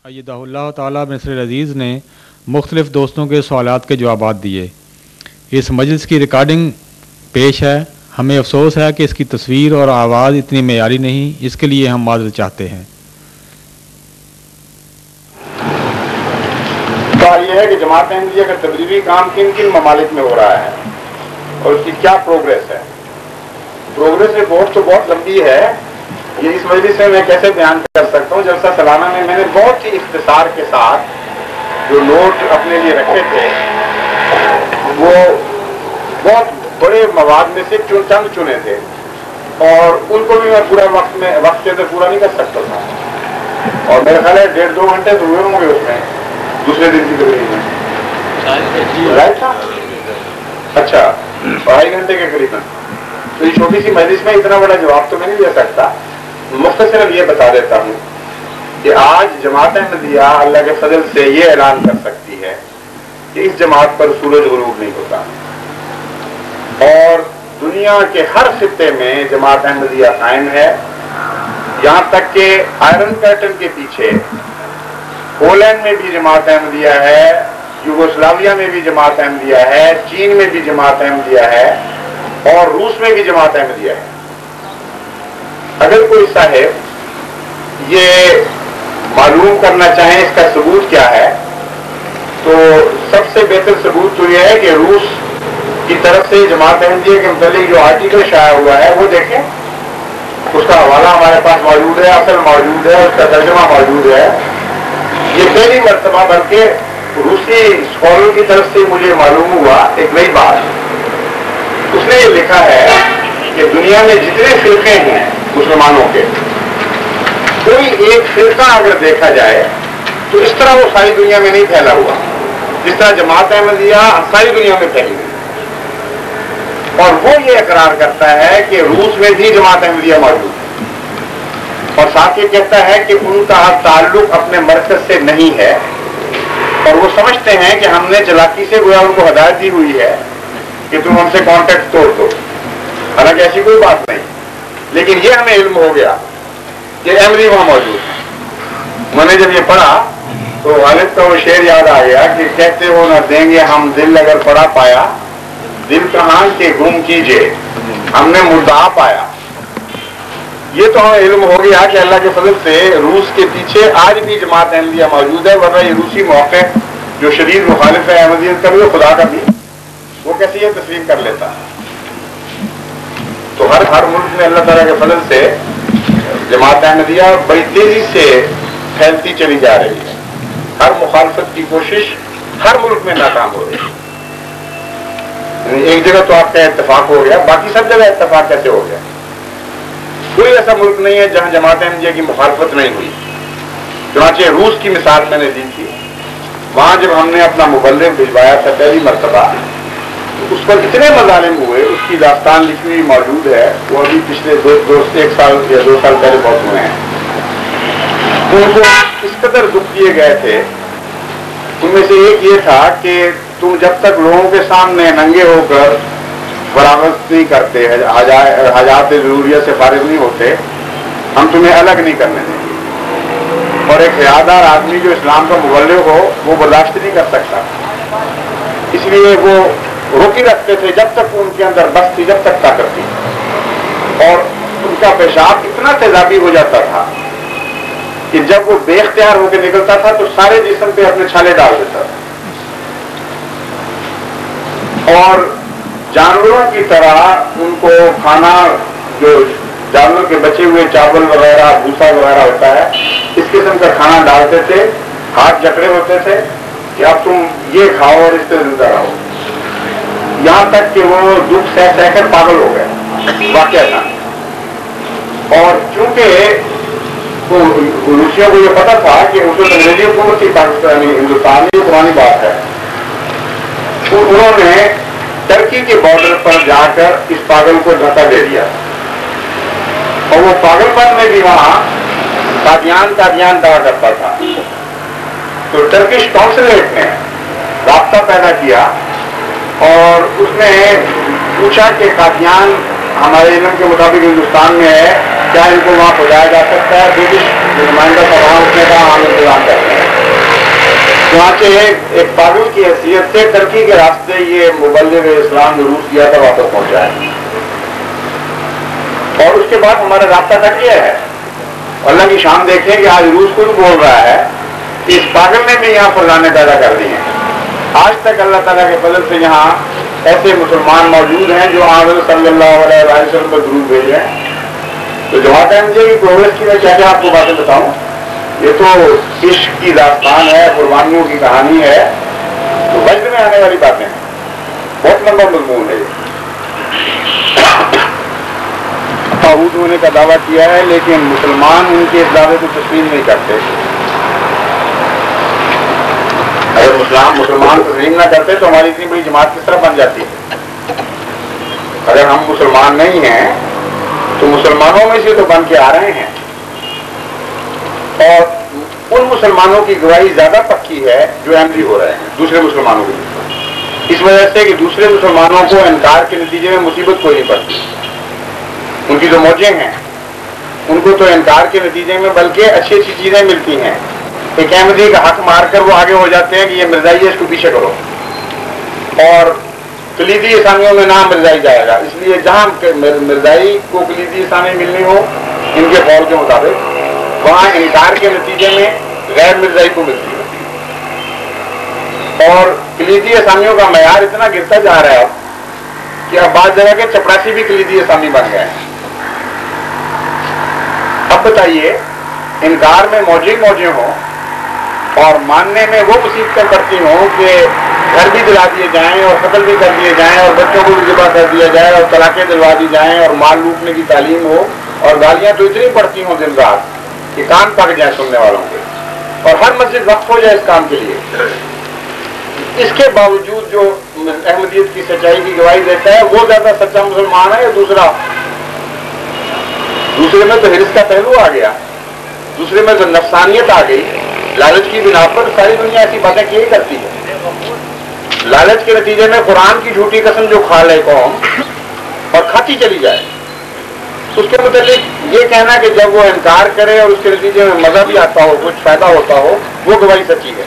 ایدہ اللہ تعالیٰ مصر عزیز نے مختلف دوستوں کے سوالات کے جوابات دیے۔ اس مجلس کی ریکارڈنگ پیش ہے۔ ہمیں افسوس ہے کہ اس کی تصویر اور آواز اتنی معیاری نہیں، اس کے لیے ہم معذرت چاہتے ہیں۔ سوال یہ ہے کہ جماعت احمدیہ کا تبلیغی کام کن کن ممالک میں ہو رہا ہے اور اس کی کیا پروگریس ہے۔ پروگریس رپورٹ تو بہت لمبی ہے، یہ اس مجلس سے میں کیسے بیان کر سکتا ہوں۔ جلسہ سالانہ میں نے بہت ہی اختصار کے ساتھ جو نوٹ اپنے لیے رکھے تھے وہ بہت بڑے مواد میں سے چند چنے تھے، اور ان کو بھی میں پورا وقت کے اندر پورا نہیں کر سکتا تھا، اور میرا خیال ہے 1.5-2 گھنٹے تو ہوئے ہوں گے اس میں، دوسرے دن کی تقریب میں رائٹ تھا، اچھا 2.5 گھنٹے کے قریب۔ تو یہ چھوٹی سی مجلس میں اتنا بڑا جواب تو میں نہیں دے سکتا، مختصراً یہ بتا دیتا ہوں کہ آج جماعت احمدیہ اللہ کے فضل سے یہ اعلان کر سکتی ہے کہ اس جماعت پر سورج غروب نہیں ہوتا، اور دنیا کے ہر خطے میں جماعت احمدیہ قائم ہے، یہاں تک کہ آئرن کرٹن کے پیچھے پولینڈ میں بھی جماعت احمدیہ ہے، یوگوسلاویا میں بھی جماعت احمدیہ ہے، چین میں بھی جماعت احمدیہ ہے، اور روس میں بھی جماعت احمدیہ ہے۔ اگر کوئی صاحب یہ معلوم کرنا چاہیں اس کا ثبوت کیا ہے، تو سب سے بہتر ثبوت تو یہ ہے کہ روس کی طرف سے جماعت احمدیہ کے متعلق جو آرٹیکل شائع ہوا ہے وہ دیکھیں، اس کا حوالہ ہمارے پاس موجود ہے، اصل موجود ہے، اس کا ترجمہ موجود ہے۔ یہ پہلی مرتبہ بلکہ روسی اسکالر کی طرف سے مجھے معلوم ہوا ایک نئی بات، اس نے یہ لکھا ہے کہ دنیا میں جتنے فرقے ہیں مسلمانوں کے، کوئی ایک فرقہ اگر دیکھا جائے تو اس طرح وہ ساری دنیا میں نہیں پھیلا ہوا جس طرح جماعت احمدیہ ساری دنیا میں پھیلی ہوئی، اور وہ یہ اقرار کرتا ہے کہ روس میں بھی جماعت احمدیہ موجود ہے، اور ساتھ یہ کہتا ہے کہ ان کا تعلق اپنے مرکز سے نہیں ہے، اور وہ سمجھتے ہیں کہ ہم نے چلاکی سے گویا ان کو ہدایت دی ہوئی ہے کہ تم ہم سے کانٹیکٹ توڑ دو، حالانکہ ایسی کوئی بات نہیں، لیکن یہ ہمیں علم ہو گیا کہ احمدی وہاں موجود ہے۔ میں نے جب یہ پڑھا تو غالب کا وہ شعر یاد آ گیا کہ کہتے ہو نہ دیں گے ہم دل اگر پڑا پایا، دل کہاں کے گم کیجئے ہم نے مدعا پایا۔ یہ تو ہمیں علم ہو گیا کہ اللہ کے فضل سے روس کے پیچھے آج بھی جماعت احمدیہ موجود ہے، ورنہ یہ روسی موقع جو شدید مخالف ہے احمدیت کا بھی، خدا کا بھی، وہ کیسے یہ تسلیم کر لیتا۔ تو ہر ملک میں اللہ تعالیٰ کے فضل سے جماعت احمدیہ بڑی تیزی سے پھیلتی چلی جا رہی ہے، ہر مخالفت کی کوشش ہر ملک میں ناکام ہو رہی ہے۔ ایک جگہ تو آپ کا اتفاق ہو گیا، باقی سب جگہ اتفاق کیسے ہو گیا؟ کوئی ایسا ملک نہیں ہے جہاں جماعت احمدیہ کی مخالفت نہیں ہوئی۔ چنانچہ روس کی مثال میں نے دی تھی، وہاں جب ہم نے اپنا مبلغ بھجوایا تھا پہلی مرتبہ، اس پر اتنے مظالم ہوئے، اس کی داستان لکھی ہوئی موجود ہے، وہ ابھی پچھلے 1 سال یا 2 سال پہلے بہت ہوئے ہیں۔ تو ان کو اس قدر دکھ دیے گئے تھے، ان میں سے ایک یہ تھا کہ تم جب تک لوگوں کے سامنے ننگے ہو کر برآمد نہیں کرتے، حاجات ضروریت سے فارغ نہیں ہوتے، ہم تمہیں الگ نہیں کرنے دیں گے، اور ایک حیادار آدمی جو اسلام کا مبلغ ہو وہ برداشت نہیں کر سکتا، اس لیے وہ روکی رکھتے تھے جب تک ان کے اندر بس تھی، جب تک طاقت تھی، اور ان کا پیشاب اتنا تیزابی ہو جاتا تھا کہ جب وہ بے اختیار ہو کے نکلتا تھا تو سارے جسم پہ اپنے چھالے ڈال دیتا تھا، اور جانوروں کی طرح ان کو کھانا، جو جانوروں کے بچے ہوئے چاول وغیرہ بھوسا وغیرہ ہوتا ہے، اس قسم کا کھانا ڈالتے تھے، ہاتھ جکڑے ہوتے تھے کہ اب تم یہ کھاؤ اور اس سے زندہ رہو، یہاں تک کہ وہ دکھ سہ سہ کر پاگل ہو گئے واقعہ تھا۔ اور چونکہ روسیوں کو یہ پتا تھا کہ اس وقت انگریزی حکومت تھی پاکستانی ہندوستان میں، پرانی بات ہے، تو انہوں نے ترکی کے بارڈر پر جا کر اس پاگل کو دھکا دے دیا، اور وہ پاگل پن میں بھی وہاں قادیان دعا کرتا تھا۔ تو ٹرکش کونسلیٹ نے رابطہ پیدا کیا اور اس نے پوچھا کہ قادیان ہمارے علم کے مطابق ہندوستان میں ہے، کیا ان کو وہاں پہنچایا جا سکتا ہے؟ برٹش جو نمائندہ تھا وہاں، اس نے کہا ہم انتظام کرتے ہیں۔ چنانچہ ایک پاگل کی حیثیت سے ترکی کے راستے یہ مبلغ اسلام جو روس گیا تھا واپس پہنچا ہے، اور اس کے بعد ہمارا رابطہ تک یہ ہے. اللہ کی شان دیکھیں کہ آج روس خود بول رہا ہے کہ اس پاگل نے بھی یہاں فرزانے پیدا کر دی ہیں. آج تک اللہ تعالیٰ کے فضل سے یہاں ایسے مسلمان موجود ہیں جو حضرت صلی اللہ علیہ وسلم پر درود بھیج رہے ہیں. تو جماعت احمدیہ کی پروگریس کی میں کیا کیا آپ کو باتیں بتاؤں. یہ تو عشق کی داستان ہے، قربانیوں کی کہانی ہے، تو وجد میں آنے والی باتیں ہیں. بہت لمبا مضمون ہے. طاغوت ہونے کا دعویٰ کیا ہے لیکن مسلمان ان کے اس دعوے کو تسلیم نہیں کرتے. اگر مسلمان تسلیم نہ کرتے تو ہماری اتنی بڑی جماعت کس طرح بن جاتی ہے. اگر ہم مسلمان نہیں ہیں تو مسلمانوں میں سے تو بن کے آ رہے ہیں، اور ان مسلمانوں کی گواہی زیادہ پکی ہے جو احمدی ہو رہے ہیں دوسرے مسلمانوں کی، اس وجہ سے کہ دوسرے مسلمانوں کو انکار کے نتیجے میں مصیبت کوئی نہیں پڑتی. ان کی جو موجیں ہیں ان کو تو انکار کے نتیجے میں بلکہ اچھی اچھی چیزیں ملتی ہیں. ایک احمدی کا حق مار کر وہ آگے ہو جاتے ہیں کہ یہ مرزائی ہے، اس کو پیچھے کرو، اور کلیدی اسامیوں میں نام مرزائی جائے گا. اس لیے جہاں مرزائی کو کلیدی اسامی ملنی ہو ان کے قول کے مطابق، وہاں انکار کے نتیجے میں غیر مرزائی کو ملتی ہے. اور کلیدی اسامیوں کا معیار اتنا گرتا جا رہا ہے کہ اب بعض جگہ کے چپراسی بھی کلیدی اسامی بن گئے ہیں. اب بتائیے، انکار میں موجیں ہوں اور ماننے میں وہ مصیبتیں پڑتی ہوں کہ گھر بھی دلا دیے جائیں اور قتل بھی کر دیے جائیں اور بچوں کو بھی ذبح کر دیا جائے اور طلاقیں دلوا دی جائیں اور مال لوٹنے کی تعلیم ہو اور گالیاں تو اتنی پڑتی ہوں دن رات کہ کان پک جائیں سننے والوں کے، اور ہر مسجد وقف ہو جائے اس کام کے لیے. اس کے باوجود جو احمدیت کی سچائی کی گواہی دیتا ہے وہ زیادہ سچا مسلمان ہے یا دوسرا؟ دوسرے میں تو حرص کا پہلو آ گیا، دوسرے میں تو نفسانیت آ گئی. لالچ کی بنا پر ساری دنیا ایسی باتیں کیے کرتی ہے. لالچ کے نتیجے میں قرآن کی جھوٹی قسم جو کھا لے قوم اور کھاتی چلی جائے، اس کے متعلق یہ کہنا کہ جب وہ انکار کرے اور اس کے نتیجے میں مزہ بھی آتا ہو، کچھ فائدہ ہوتا ہو، وہ گواہی سچی ہے.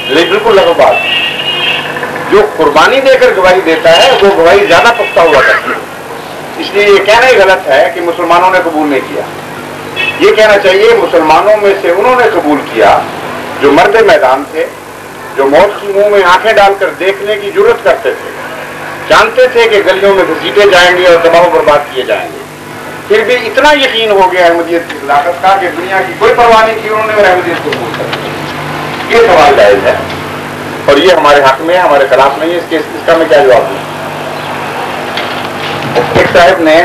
لیکن بالکل لغو بات. جو قربانی دے کر گواہی دیتا ہے وہ گواہی زیادہ پختہ ہوا کرتی ہے. اس لیے یہ کہنا ہی غلط ہے کہ مسلمانوں نے قبول نہیں کیا. یہ کہنا چاہیے مسلمانوں میں سے انہوں نے قبول کیا جو مرد میدان تھے، جو موت کے منہ میں آنکھیں ڈال کر دیکھنے کی جرت کرتے تھے، جانتے تھے کہ گلیوں میں گھسیٹے جائیں گے اور تباہ و برباد کیے جائیں گے. پھر بھی اتنا یقین ہو گیا احمدیت کی صداقت کا کہ دنیا کی کوئی پرواہ نہیں کی انہوں نے اور احمدیت کو قبول کر دیا. یہ سوال جائز ہے اور یہ ہمارے حق میں ہمارے خلاف نہیں ہے. اس کا میں کیا جواب دوں؟ ایک صاحب نے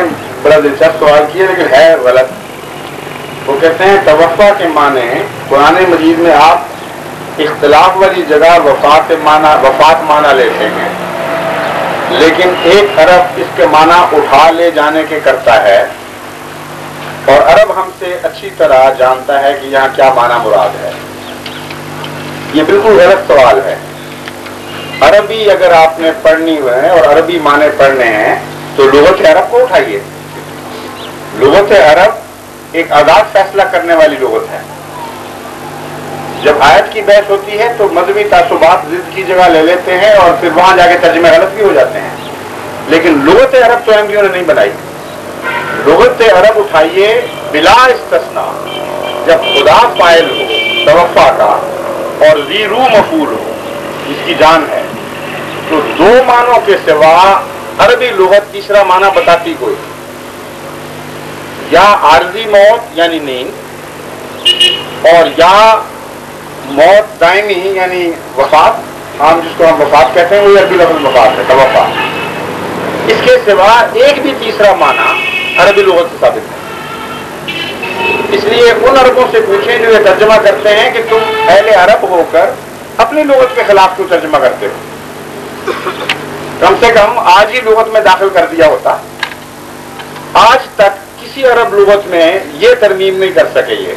بڑا دلچسپ سوال کیا لیکن ہے غلط. وہ کہتے ہیں توفع کے معنی قرآن مجید میں آپ اختلاف والی جگہ وفات معنی لیتے ہیں، لیکن ایک عرب اس کے معنی اٹھا لے جانے کے کرتا ہے، اور عرب ہم سے اچھی طرح جانتا ہے کہ یہاں کیا معنی مراد ہے. یہ بالکل غلط سوال ہے. عربی اگر آپ نے پڑھنی ہے اور عربی معنی پڑھنے ہیں تو لغت عرب کو اٹھائیے. لغت عرب ایک آزاد فیصلہ کرنے والی لغت ہے. جب آیت کی بحث ہوتی ہے تو مذہبی تعصبات ضد کی جگہ لے لیتے ہیں اور پھر وہاں جا کے ترجمے غلط بھی ہو جاتے ہیں. لیکن لغت عرب تو احمدیوں نے نہیں بنائی. لغت عرب اٹھائیے بلا استثناء. جب خدا فاعل ہو توفع کا اور ذی روح مفعول ہو جس کی جان ہے، تو دو معنوں کے سوا عربی لغت تیسرا معنی بتاتی کوئی. یا عارضی موت یعنی نیند، اور یا موت دائمی یعنی وفات، ہم جس کو ہم وفات کہتے ہیں وہ عربی لفظ وفات ہے، توفع. اس کے سوا ایک بھی تیسرا معنی عربی لغت سے ثابت ہے. اس لیے ان عربوں سے پوچھیں جو یہ ترجمہ کرتے ہیں کہ تم اہل عرب ہو کر اپنی لغت کے خلاف کیوں ترجمہ کرتے ہو. کم سے کم آج ہی لغت میں داخل کر دیا ہوتا. آج تک کسی عرب لغت میں یہ ترمیم نہیں کر سکے یہ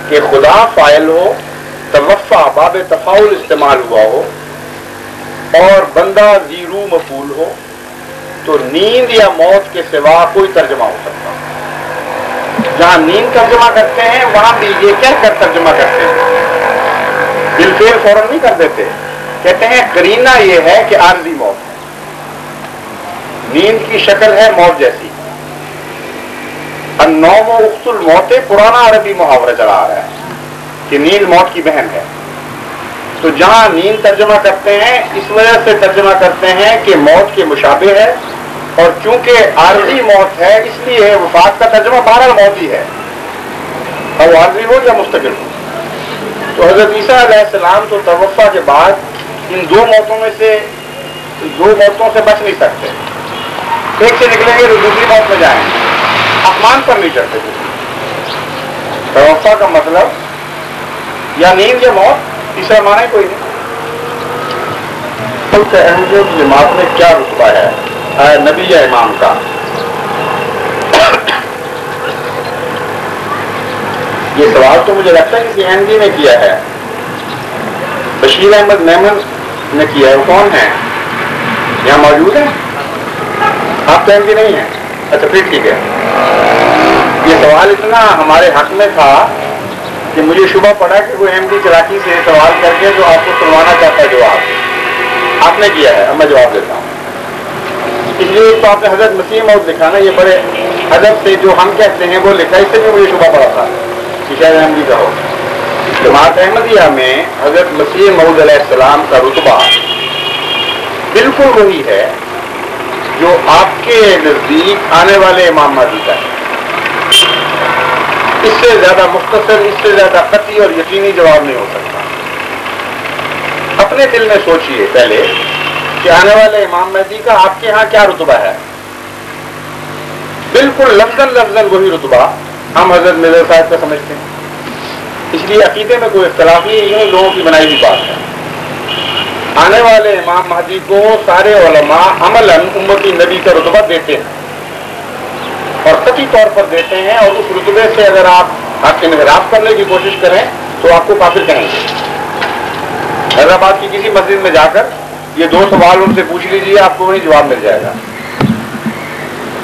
کہ خدا فاعل ہو، توفع باب تفاعل استعمال ہوا ہو اور بندہ ذی روح مفعول ہو تو نیند یا موت کے سوا کوئی ترجمہ ہو سکتا. جہاں نیند ترجمہ کرتے ہیں وہاں بھی یہ کہہ کر ترجمہ کرتے ہیں فیل فوراً نہیں کر دیتے، کہتے ہیں قرینہ یہ ہے کہ عارضی موت ہے، نیند کی شکل ہے موت جیسی. النوم اخت الموت پرانا عربی محاورہ چلا آ رہا ہے کہ نیند موت کی بہن ہے. تو جہاں نیند ترجمہ کرتے ہیں اس وجہ سے ترجمہ کرتے ہیں کہ موت کے مشابہ ہے، اور چونکہ عارضی موت ہے اس لیے وفات کا ترجمہ بہرحال موت ہی ہے، اور عارضی ہو یا مستقل ہو. تو حضرت عیسیٰ علیہ السلام تو توفا کے بعد ان دو موتوں سے بچ نہیں سکتے. ایک سے نکلیں گے تو دوسری موت میں جائیں گے، آسمان پر نہیں چڑھتے. توفا کا مطلب یا نیند یا موت، تیسرا معنی کوئی نہیں. احمد جماعت میں کیا رتبہ ہے نبی یا امام کا؟ یہ سوال تو مجھے لگتا ہے کسی احمدی نے کیا ہے، بشیر احمد میمن نے کیا ہے. وہ کون ہیں؟ یہاں موجود ہیں؟ آپ تو احمدی نہیں ہیں؟ اچھا پھر ٹھیک ہے. یہ سوال اتنا ہمارے حق میں تھا کہ مجھے شبہ پڑا کہ وہ احمدی چلاکی سے سوال کر کے جو آپ کو سنوانا چاہتا ہے جواب آپ نے کیا ہے. اب میں جواب دیتا ہوں. اس لیے تو آپ نے حضرت مسیح موعود لکھا نا، یہ بڑے ادب سے جو ہم کہتے ہیں وہ لکھا، اس سے بھی مجھے شبہ پڑا تھا کہ شاید احمدی کا ہو. جماعت احمدیہ میں حضرت مسیح موعود علیہ السلام کا رتبہ بالکل وہی ہے جو آپ کے نزدیک آنے والے امام مہدی کا ہے. اس سے زیادہ مختصر، اس سے زیادہ قطعی اور یقینی جواب نہیں ہو سکتا. اپنے دل میں سوچئے پہلے کہ آنے والے امام مہدی کا آپ کے ہاں کیا رتبہ ہے. بالکل لفظاً وہی رتبہ ہم حضرت مرزا صاحب کا سمجھتے ہیں. اس لیے عقیدے میں کوئی اختلاف نہیں، یہ لوگوں کی بنائی ہوئی بات ہے. آنے والے امام مہدی کو سارے علماء عملاً امتی نبی کا رتبہ دیتے ہیں، اور قطعی طور پر دیتے ہیں. اور اس رتبے سے اگر آپ انحراف کرنے کی کوشش کریں تو آپ کو کافر کہیں گے. حیدرآباد کی کسی مسجد میں جا کر یہ دو سوال ان سے پوچھ لیجیے، آپ کو وہی جواب مل جائے گا.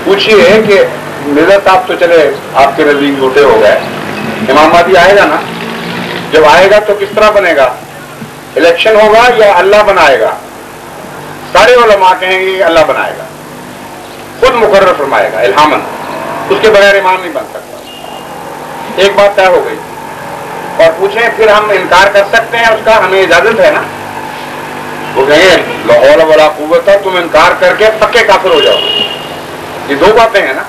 پوچھیے کہ مرزا صاحب تو چلے آپ کے نزدیک جھوٹے ہو گئے، امام مہدی آئے گا نا؟ جب آئے گا تو کس طرح بنے گا؟ الیکشن ہوگا یا اللہ بنائے گا؟ سارے علماء کہیں گے کہ اللہ بنائے گا، خود مقرر فرمائے گا الہامن، اس کے بغیر امام نہیں بن سکتا. ایک بات طے ہو گئی. اور پوچھیں پھر ہم انکار کر سکتے ہیں اس کا؟ ہمیں اجازت ہے نا؟ وہ کہیں لا حول ولا قوت، تم انکار کر کے پکے کافر ہو جاؤ. یہ دو باتیں ہیں نا.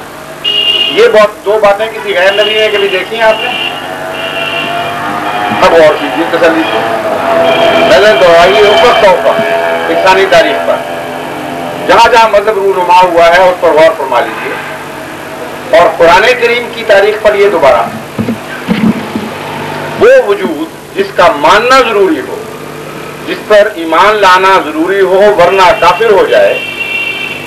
یہ دو باتیں کسی غیر نبی نے کبھی دیکھی ہیں آپ نے؟ اب غور کیجیے تسلی سے. نظر دوڑائیے اوپر توفہ انسانی تاریخ پر، جہاں جہاں مذہب رونما ہوا ہے اس پر غور فرما لیجیے. اور قرآن کریم کی تاریخ پر یہ دوبارہ وہ وجود جس کا ماننا ضروری ہو، جس پر ایمان لانا ضروری ہو ورنہ کافر ہو جائے،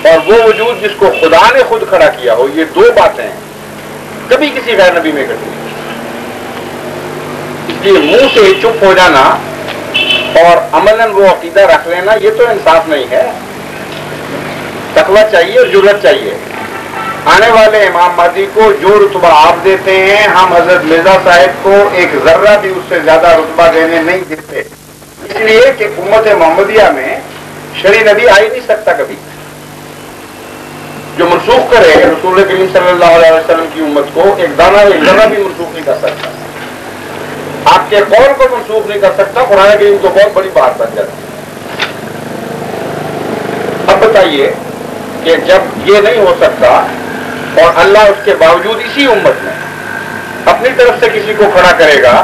اور وہ وجود جس کو خدا نے خود کھڑا کیا ہو، یہ دو باتیں کبھی کسی غیر نبی میں گھٹی. اس لیے منہ سے چپ ہو جانا اور عملاً وہ عقیدہ رکھ لینا یہ تو انصاف نہیں ہے. تقویٰ چاہیے اور جرأت چاہیے. آنے والے امام مہدی کو جو رتبہ آپ دیتے ہیں ہم حضرت مرزا صاحب کو ایک ذرہ بھی اس سے زیادہ رتبہ دینے نہیں دیتے، اس لیے کہ امت محمدیہ میں شرعی نبی آ ہی نہیں سکتا کبھی جو منسوخ کرے رسول کریم صلی اللہ علیہ وسلم کی امت کو. ایک دانہ ایک ذرہ بھی منسوخ نہیں کر سکتا. آپ کے قول کو منسوخ نہیں کر سکتا. قرآن کریم کو بہت بڑی بات بن جاتی ہے. اب بتائیے کہ جب یہ نہیں ہو سکتا اور اللہ اس کے باوجود اسی امت میں اپنی طرف سے کسی کو کھڑا کرے گا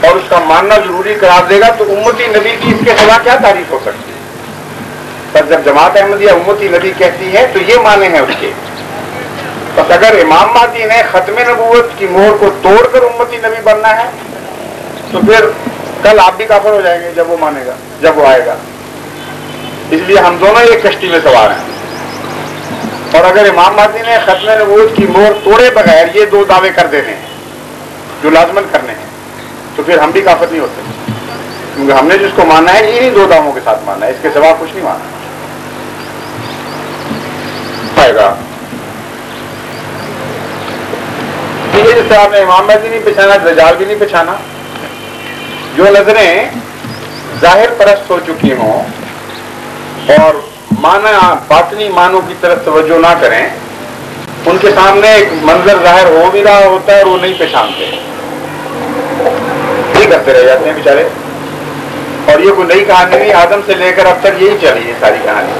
اور اس کا ماننا ضروری قرار دے گا تو امتی نبی کی اس کے خلاف کیا تعریف ہو سکتی ہے؟ پر جب جماعت احمدیہ امتی نبی کہتی ہے تو یہ معنی ہے اس کے. بس اگر امام مہدی نے ختم نبوت کی مہر کو توڑ کر امتی نبی بننا ہے تو پھر کل آپ بھی کافر ہو جائیں گے جب وہ مانے گا، جب وہ آئے گا. اس لیے ہم دونوں ایک کشتی میں سوار ہیں. اور اگر امام مہدی نے ختم نبوت کی مہر توڑے بغیر یہ دو دعوے کر دینے ہیں جو لازمن کرنے ہیں تو پھر ہم بھی کافر نہیں ہوتے، کیونکہ ہم نے جس کو ماننا ہے انہی دو دعووں کے ساتھ ماننا ہے، اس کے سوا کچھ نہیں ماننا. جس طرح آپ نے امام مہدی نہیں پہچانا، دجال بھی نہیں پہچانا. جو نظریں ظاہر پرست ہو چکی ہوں اور معنی باطنی معنوں کی طرف توجہ نہ کریں، ان کے سامنے ایک منظر ظاہر ہو بھی رہا ہوتا ہے اور وہ نہیں پہچانتے، یہ کرتے رہ جاتے ہیں بیچارے. اور یہ کوئی نئی کہانی نہیں، آدم سے لے کر اب تک یہی چلی ہے ساری کہانی.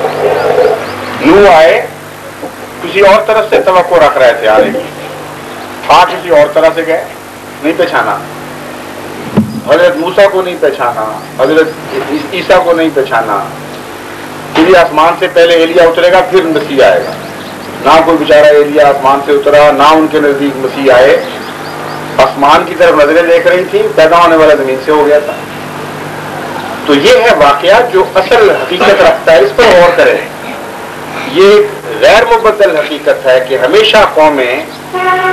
نوح آئے، کسی اور طرف سے توقع رکھ رہے تھے آنے کی، کسی اور طرح سے گئے، نہیں پہچانا. حضرت موسیٰ کو نہیں پہچانا، حضرت عیسیٰ کو نہیں پہچانا. پھر آسمان سے پہلے ایلیا اترے گا، پھر مسیح آئے گا. نہ کوئی بیچارہ ایلیا آسمان سے اترا، نہ ان کے نزدیک مسیح آئے. آسمان کی طرف نظریں دیکھ رہی تھی، پیدا ہونے والا زمین سے ہو گیا تھا. تو یہ ہے واقعہ جو اصل حقیقت رکھتا ہے، اس پر غور کریں. یہ غیر مبدل حقیقت ہے کہ ہمیشہ قومیں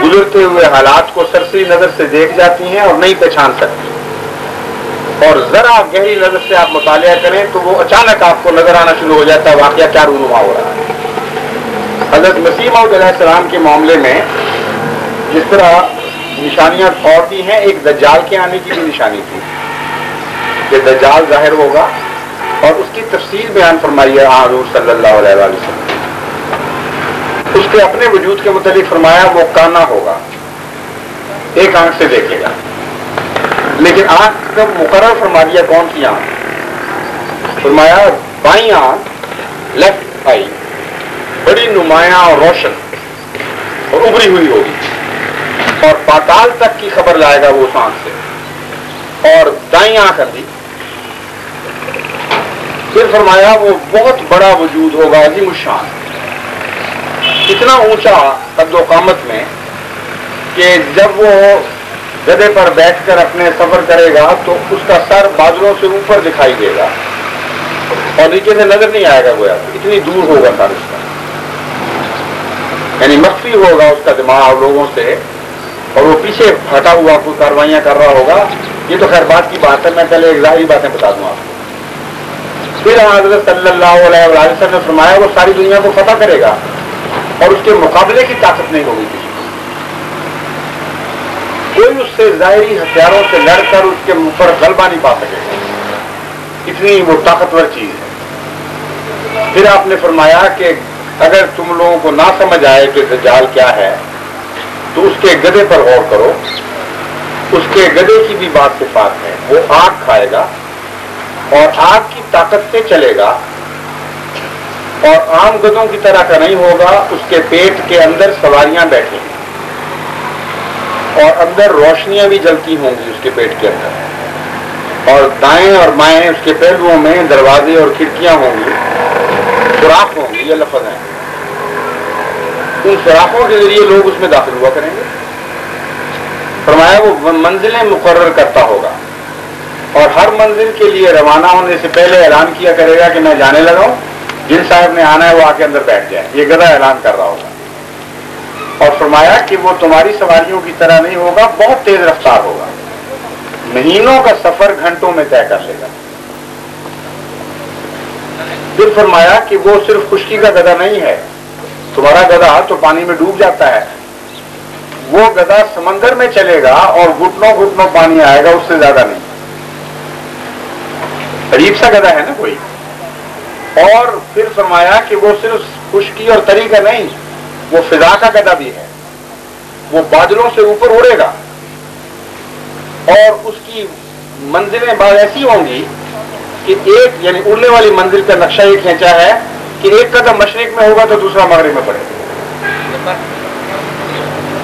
گزرتے ہوئے حالات کو سرسری نظر سے دیکھ جاتی ہیں اور نہیں پہچان سکتی، اور ذرا گہری نظر سے آپ مطالعہ کریں تو وہ اچانک آپ کو نظر آنا شروع ہو جاتا ہے واقعہ کیا رونما ہو رہا ہے. حضرت مسیح موعود علیہ السلام کے معاملے میں جس طرح نشانیاں اور دی ہیں، ایک دجال کے آنے کی بھی نشانی تھی کہ دجال ظاہر ہوگا، اور اس کی تفصیل بیان فرمائی ہے حضور صلی اللہ علیہ وآلہ وسلم. اس کے اپنے وجود کے متعلق فرمایا وہ کانا ہوگا، ایک آنکھ سے دیکھے گا، لیکن آنکھ کا مقرر فرما دیا کون سی آنکھ؟ فرمایا بائیں آنکھ، لیفٹ آئی، بڑی نمایاں اور روشن اور ابری ہوئی ہوگی، اور پاتال تک کی خبر لائے گا وہ اس آنکھ سے. اور دائیں آنکھ اندھی. پھر فرمایا وہ بہت بڑا وجود ہوگا، عظیم الشان، اتنا اونچا قد و قامت میں کہ جب وہ گدھے پر بیٹھ کر اپنے سفر کرے گا تو اس کا سر بادلوں سے اوپر دکھائی دے گا اور نیچے سے نظر نہیں آئے گا، گویا اتنی دور ہوگا سر اس کا. یعنی مخفی ہوگا اس کا دماغ لوگوں سے، اور وہ پیچھے ہٹا ہوا کوئی کاروائیاں کر رہا ہوگا. یہ تو خیر بات کی بات ہے، میں پہلے ایک ظاہری باتیں بتا دوں آپ کو. پھر حضرت صلی اللہ علیہ وسلم نے فرمایا وہ ساری دنیا کو فتح کرے گا اور اس کے مقابلے کی طاقت نہیں ہوگی کسی کو. کوئی اس سے ظاہری ہتھیاروں سے لڑ کر اس کے اوپر غلبہ نہیں پا سکے گا، اتنی وہ طاقتور چیز ہے. پھر آپ نے فرمایا کہ اگر تم لوگوں کو نہ سمجھ آئے کہ دجال کیا ہے تو اس کے گدھے پر غور کرو. اس کے گدھے کی بھی بات صفات ہے، وہ آگ کھائے گا اور آگ کی طاقت سے چلے گا، اور عام گدھوں کی طرح کا نہیں ہوگا. اس کے پیٹ کے اندر سواریاں بیٹھیں گی اور اندر روشنیاں بھی جلتی ہوں گی اس کے پیٹ کے اندر، اور دائیں اور بائیں اس کے پہلوؤں میں دروازے اور کھڑکیاں ہوں گی، سوراخ ہوں گی. یہ لفظ ہیں، ان سوراخوں کے ذریعے لوگ اس میں داخل ہوا کریں گے. فرمایا وہ منزلیں مقرر کرتا ہوگا اور ہر منزل کے لیے روانہ ہونے سے پہلے اعلان کیا کرے گا کہ میں جانے لگا ہوں، جن صاحب نے آنا ہے وہ آ کے اندر بیٹھ جائے. یہ گدھا اعلان کر رہا ہوگا. اور فرمایا کہ وہ تمہاری سواریوں کی طرح نہیں ہوگا، بہت تیز رفتار ہوگا، مہینوں کا سفر گھنٹوں میں طے کر لے گا. پھر فرمایا کہ وہ صرف خشکی کا گدھا نہیں ہے. تمہارا گدھا تو پانی میں ڈوب جاتا ہے، وہ گدھا سمندر میں چلے گا اور گھٹنوں گھٹنوں پانی آئے گا، اس سے زیادہ نہیں. عجیب سا گدھا ہے نا کوئی. اور پھر فرمایا کہ وہ صرف خشکی اور تری کا نہیں، وہ فضا کا گدھا بھی ہے. وہ بادلوں سے اوپر اڑے گا اور اس کی منزلیں بعض ایسی ہوں گی کہ ایک یعنی اڑنے والی منزل کا نقشہ یہ کھینچا ہے کہ ایک قدم مشرق میں ہوگا تو دوسرا مغرب میں پڑے گا.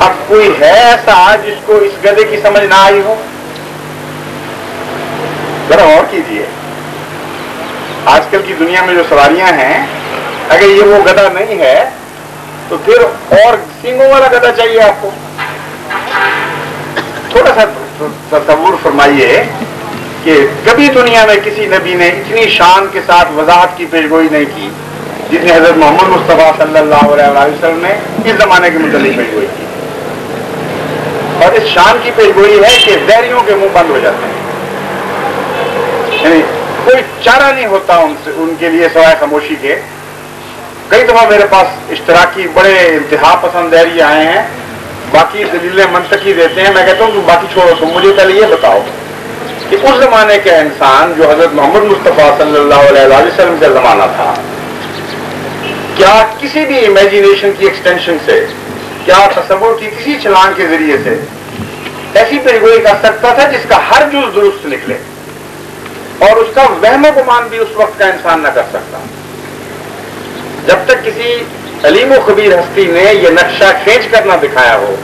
اب کوئی ہے ایسا جس کو اس گدھے کی سمجھ نہ آئی ہو؟ ذرا اور کیجیے. آج کل کی دنیا میں جو سواریاں ہیں، اگر یہ وہ گدھا نہیں ہے تو پھر اور سینگوں والا گدھا چاہیے آپ کو. تھوڑا سا تصور فرمائیے کہ کبھی دنیا میں کسی نبی نے اتنی شان کے ساتھ وضاحت کی پیشگوئی نہیں کی جتنی حضرت محمد مصطفیٰ صلی اللہ علیہ وسلم نے اس زمانے کے متعلق پیشگوئی کی. اور اس شان کی پیشگوئی ہے کہ دہریوں کے منہ بند ہو جاتے ہیں، یعنی کوئی چارہ نہیں ہوتا ان کے لیے سوائے خاموشی کے. کئی دفعہ میرے پاس اشتراکی بڑے انتہا پسند دہری آئے ہیں، باقی دلیلیں منطقی دیتے ہیں. میں کہتا ہوں کہ باقی چھوڑو، تم مجھے پہلے یہ بتاؤ کہ اس زمانے کا انسان جو حضرت محمد مصطفیٰ صلی اللہ علیہ وسلم کا زمانہ تھا، کیا کسی بھی امیجینیشن کی ایکسٹینشن سے، کیا تصور کی کسی چھلانگ کے ذریعے سے ایسی پیشگوئی کر سکتا تھا جس کا ہر جز درست نکلے، اور اس کا وہم و گمان بھی اس وقت کا انسان نہ کر سکتا؟ جب تک کسی علیم و خبیر ہستی نے یہ نقشہ کھینچ کر نہ دکھایا ہو،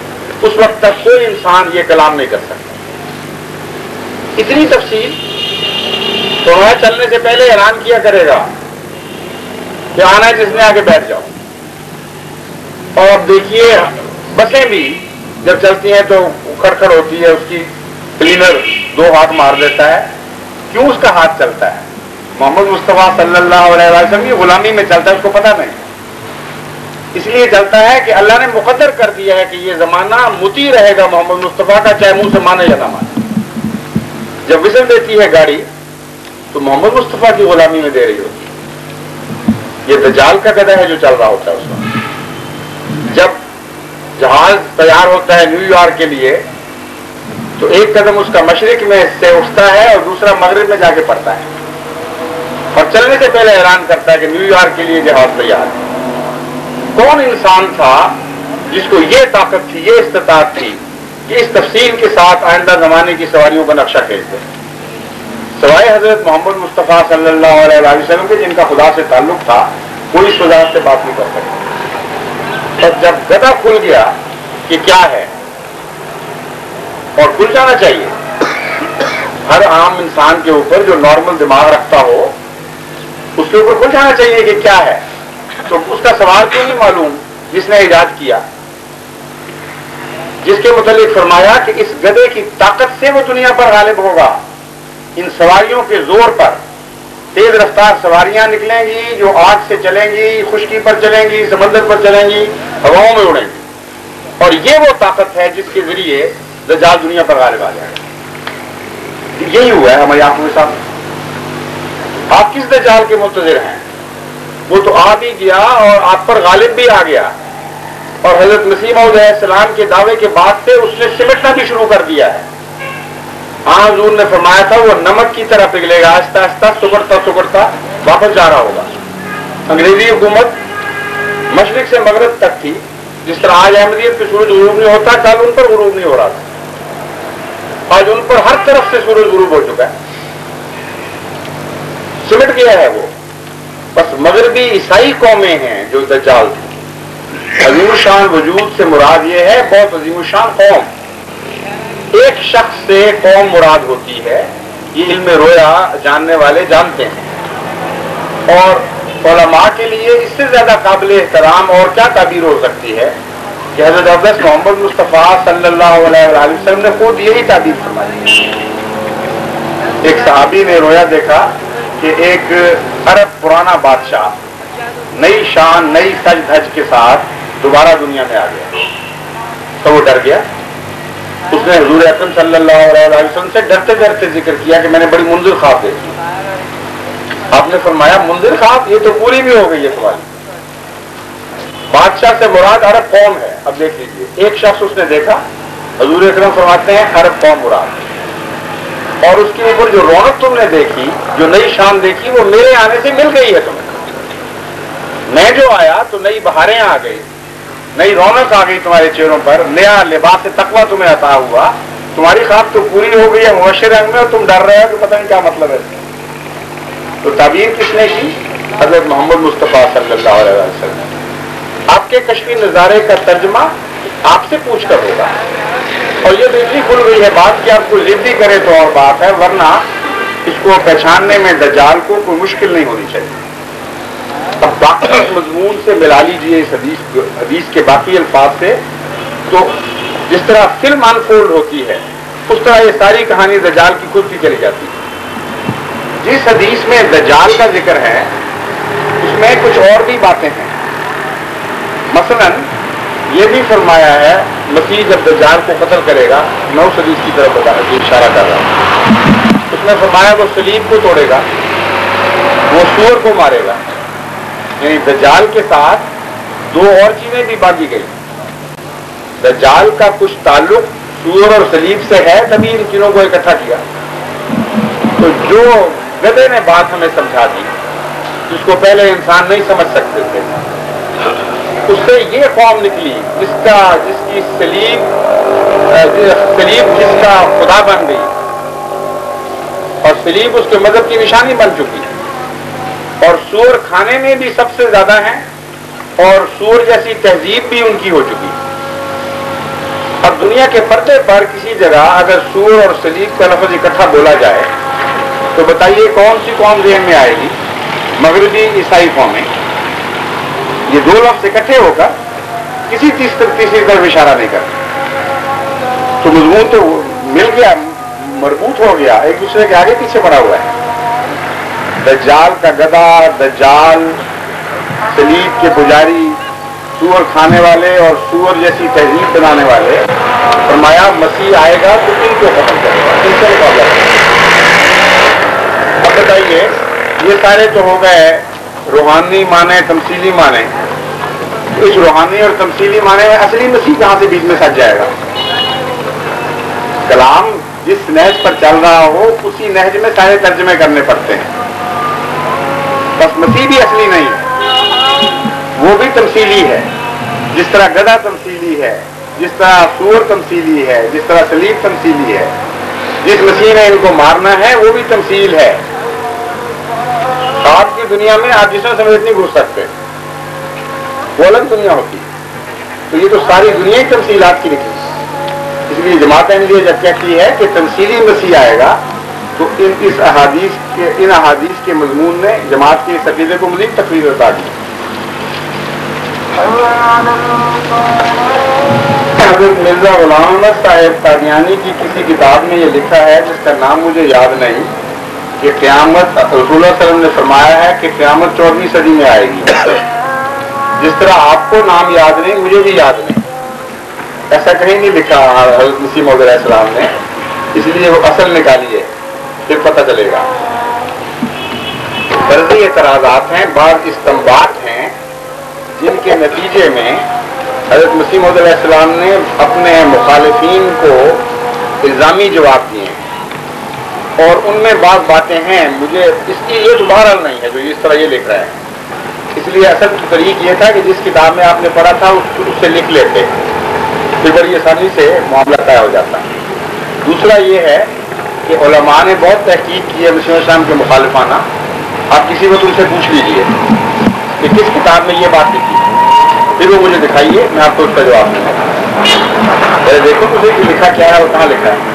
اس وقت تک کوئی انسان یہ کلام نہیں کر سکتا۔ اتنی تفصیل تو میں چلنے سے پہلے اعلان کیا کرے گا کہ آنا ہے جس نے آگے بیٹھ جاؤ۔ اور دیکھیے بسیں بھی جب چلتی ہیں تو کھڑکھڑ ہوتی ہے، اس کی کلینر 2 ہاتھ مار دیتا ہے۔ کیوں اس کا ہاتھ چلتا ہے؟ محمد مصطفیٰ صلی اللہ علیہ وسلم کی غلامی میں چلتا ہے، اس کو پتہ نہیں۔ اس لیے چلتا ہے کہ اللہ نے مقدر کر دیا ہے کہ یہ زمانہ مطیع رہے گا محمد مصطفیٰ کا، چاہے منہ سے مانے یا نہ مانے۔ جب وزن دیتی ہے گاڑی تو محمد مصطفیٰ کی غلامی میں دے رہی ہوتی ہے۔ یہ دجال کا گدھا ہے جو چل رہا ہوتا ہے اس وقت۔ جب جہاز تیار ہوتا ہے نیو یارک کے لیے تو ایک قدم اس کا مشرق میں سے اٹھتا ہے اور دوسرا مغرب میں جا کے پڑتا ہے، اور چلنے سے پہلے اعلان کرتا ہے کہ نیو یارک کے لیے جہاز تیار ہے۔ کون انسان تھا جس کو یہ طاقت تھی، یہ استطاعت تھی کہ اس تفصیل کے ساتھ آئندہ زمانے کی سواریوں کا نقشہ کھینچ دے؟ سوائے حضرت محمد مصطفیٰ صلی اللہ علیہ وسلم کے، جن کا خدا سے تعلق تھا، کوئی اس وجہ سے بات نہیں کر سکتا۔ اور جب گدھا کھل گیا کہ کیا ہے، اور کھل جانا چاہیے ہر عام انسان کے اوپر جو نارمل دماغ رکھتا ہو، اس کے اوپر کھل جانا چاہیے کہ کیا ہے، تو اس کا سوال کیوں نہیں معلوم جس نے ایجاد کیا، جس کے متعلق فرمایا کہ اس گدھے کی طاقت سے وہ دنیا پر غالب ہوگا، ان سواریوں کے زور پر تیز رفتار سواریاں نکلیں گی جو آگ سے چلیں گی، خشکی پر چلیں گی، سمندر پر چلیں گی، ہواؤں میں اڑیں گی، اور یہ وہ طاقت ہے جس کے ذریعے دجال دنیا پر غالب آ جائے گا۔ یہی ہوا ہے ہماری آنکھوں کے ساتھ۔ آپ کس دجال کے منتظر ہیں؟ وہ تو آ بھی گیا اور آپ پر غالب بھی آ گیا، اور حضرت مسیح موعود علیہ السلام کے دعوے کے بعد سے اس نے سمٹنا بھی شروع کر دیا ہے۔ ہاں حضور نے فرمایا تھا وہ نمک کی طرح پگھلے گا، آہستہ آہستہ سکڑتا سکڑتا واپس جا رہا ہوگا۔ انگریزی حکومت مشرق سے مغرب تک تھی، جس طرح آج احمدیت پہ سورج غروب نہیں ہوتا، کل ان پر غروب نہیں ہو رہا تھا، آج ان پر ہر طرف سے سورج غروب ہو چکا ہے، سمٹ گیا ہے وہ۔ بس مغربی عیسائی قومیں ہیں جو دجال تھی۔ عظیم الشان وجود سے مراد یہ ہے بہت عظیم الشان قوم، ایک شخص سے قوم مراد ہوتی ہے، یہ علم رویا جاننے والے جانتے ہیں، اور علماء کے لیے اس سے زیادہ قابل احترام اور کیا تعبیر ہو سکتی ہے کہ حضرت اقدس محمد مصطفیٰ صلی اللہ علیہ وسلم نے خود یہی تعبیر فرمائی۔ ایک صحابی نے رویا دیکھا کہ ایک عرب پرانا بادشاہ نئی شان نئی سج دھج کے ساتھ دوبارہ دنیا میں آ گیا، تو وہ ڈر گیا۔ اس نے حضور اکرم صلی اللہ علیہ وسلم سے ڈرتے ڈرتے ذکر کیا کہ میں نے بڑی منذر خواب دیکھی۔ آپ نے فرمایا منذر خواب؟ یہ تو پوری بھی ہو گئی ہے سوال۔ بادشاہ سے مراد عرب قوم ہے۔ اب دیکھ لیجیے، ایک شخص اس نے دیکھا، حضور اکرم فرماتے ہیں عرب قوم مراد، اور اس کے اوپر جو رونق تم نے دیکھی، جو نئی شان دیکھی، وہ میرے آنے سے مل گئی ہے تمہیں۔ میں جو آیا تو نئی بہاریں آ گئی، نئی رونق آ گئی تمہارے چہروں پر، نیا لباس تقویٰ تمہیں عطا ہوا، تمہاری خواب تو پوری ہو گئی ہے مبشر رنگ میں، اور تم ڈر رہے ہو کہ پتہ نہیں کیا مطلب ہے۔ تو تعبیر کس نے کی؟ حضرت محمد مصطفیٰ صلی اللہ علیہ وسلم۔ آپ کے کشفی نظارے کا ترجمہ آپ سے پوچھ کر ہوگا، اور یہ تو اتنی کھل گئی ہے بات کہ آپ کو ضدی کرے تو اور بات ہے، ورنہ اس کو پہچاننے میں دجال کو کوئی مشکل نہیں ہونی چاہیے۔ اب باقی مضمون سے ملا لیجیے اس حدیث کے باقی الفاظ سے، تو جس طرح فلم انفولڈ ہوتی ہے اس طرح یہ ساری کہانی دجال کی کھلتی چلی جاتی ہے۔ جس حدیث میں دجال کا ذکر ہے اس میں کچھ اور بھی باتیں ہیں۔ مثلا یہ بھی فرمایا ہے مسیح جب دجال کو قتل کرے گا، میں اس حدیث کی طرف اشارہ کر رہا ہوں، اس میں فرمایا وہ صلیب کو توڑے گا، وہ سور کو مارے گا، یعنی دجال کے ساتھ دو اور چیزیں بھی باندھی گئی۔ دجال کا کچھ تعلق سور اور صلیب سے ہے، تبھی ان چیزوں کو اکٹھا کیا۔ تو جو گدھے نے بات ہمیں سمجھا دی جس کو پہلے انسان نہیں سمجھ سکتے تھے، اس سے یہ قوم نکلی جس کی سلیب جس کا خدا بن گئی، اور سلیب اس کے مذہب کی نشانی بن چکی، اور سور کھانے میں بھی سب سے زیادہ ہیں، اور سور جیسی تہذیب بھی ان کی ہو چکی۔ اب دنیا کے پردے پر کسی جگہ اگر سور اور سلیب کا لفظ اکٹھا بولا جائے تو بتائیے کون سی قوم ذہن میں آئے گی؟ مغربی عیسائی قومیں۔ یہ دو لفظ اکٹھے ہو کر کسی تیسری طرف اشارہ نہیں کرتے، تو مضمون تو مل گیا، مربوط ہو گیا، ایک دوسرے کے آگے پیچھے پڑا ہوا ہے۔ دجال کا گدھا، دجال، سلیب کے پجاری، سور کھانے والے اور سور جیسی تہذیب بنانے والے، فرمایا مسیح آئے گا تو ان کو ختم کرے گا، ان سے مقابلہ کرے گا۔ اب بتائیے یہ سارے تو ہو گئے روحانی معنی، تمثیلی معنی۔ اس روحانی اور تمثیلی معنی میں اصلی مسیح کہاں سے بیچ میں سج جائے گا؟ کلام جس نہج پر چل رہا ہو اسی نہج میں سارے ترجمے کرنے پڑتے ہیں، بس مسیح بھی اصلی نہیں ہے، وہ بھی تمثیلی ہے، جس طرح گدھا تمثیلی ہے، جس طرح سور تمثیلی ہے، جس طرح سلیب تمثیلی ہے، جس مسیح نے ان کو مارنا ہے وہ بھی تمثیل ہے۔ خواب کی دنیا میں آپ جسم سمیت نہیں گھس سکتے، وہ الگ دنیا ہوتی، تو یہ تو ساری دنیا ہی تمثیلات کی نکلی۔ اس لیے جماعت احمدیہ جب کہتی ہے کہ تمثیلی مسیح آئے گا تو ان احادیث کے مضمون نے جماعت کے اس عقیدے کو مزید تقویت عطا دی۔ حضرت مرزا غلام احمد صاحب قادیانی کی کسی کتاب میں یہ لکھا ہے جس کا نام مجھے یاد نہیں، کہ قیامت رسول اللہ صلی اللہ علیہ وسلم نے فرمایا ہے کہ قیامت 14ویں صدی میں آئے گی۔ جس طرح آپ کو نام یاد نہیں مجھے بھی یاد نہیں، ایسا کہیں نہیں لکھا حضرت مسیح موعود علیہ السلام نے، اس لیے وہ اصل نکالیے پھر پتہ چلے گا۔ فرضی اعتراضات ہیں، بعض استنباط ہیں جن کے نتیجے میں حضرت مسیح موعود علیہ السلام نے اپنے مخالفین کو الزامی جواب دیے ہیں، اور ان میں بعض باتیں ہیں مجھے اس کی یہ تو بہرحال نہیں ہے جو اس طرح یہ لکھ رہا ہے، اس لیے اصل طریق یہ تھا کہ جس کتاب میں آپ نے پڑھا تھا اس سے لکھ لیتے، پھر بڑی آسانی سے معاملہ طے ہو جاتا۔ دوسرا یہ ہے کہ علماء نے بہت تحقیق کی ہے مسیح السلام کے مخالفانہ، آپ کسی وقت ان سے پوچھ لیجئے کہ کس کتاب میں یہ بات لکھی، پھر وہ مجھے دکھائیے، میں آپ کو اس کا جواب دوں گا۔ پہلے دیکھو مجھے کہ لکھا کیا ہے اور کہاں لکھا ہے۔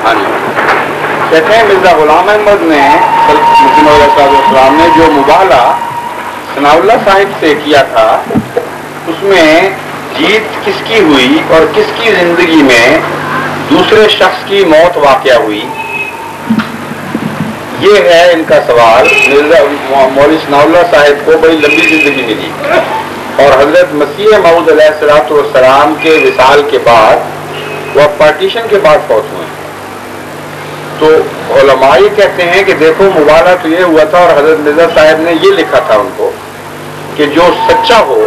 ہاں جی، کہتے ہیں مرزا غلام احمد نے مسیح موعود علیہ السلام نے جو مباہلہ ثناء اللہ صاحب سے کیا تھا اس میں جیت کس کی ہوئی اور کس کی زندگی میں دوسرے شخص کی موت واقع ہوئی، یہ ہے ان کا سوال۔ مرزا مولوی ثناء اللہ صاحب کو بڑی لمبی زندگی ملی، اور حضرت مسیح موعود علیہ السلام کے وصال کے بعد وہ پارٹیشن کے بعد فوت ہوئے، تو علماء یہ کہتے ہیں کہ دیکھو مباہلہ تو یہ ہوا تھا، اور حضرت مرزا صاحب نے یہ لکھا تھا ان کو کہ جو سچا ہو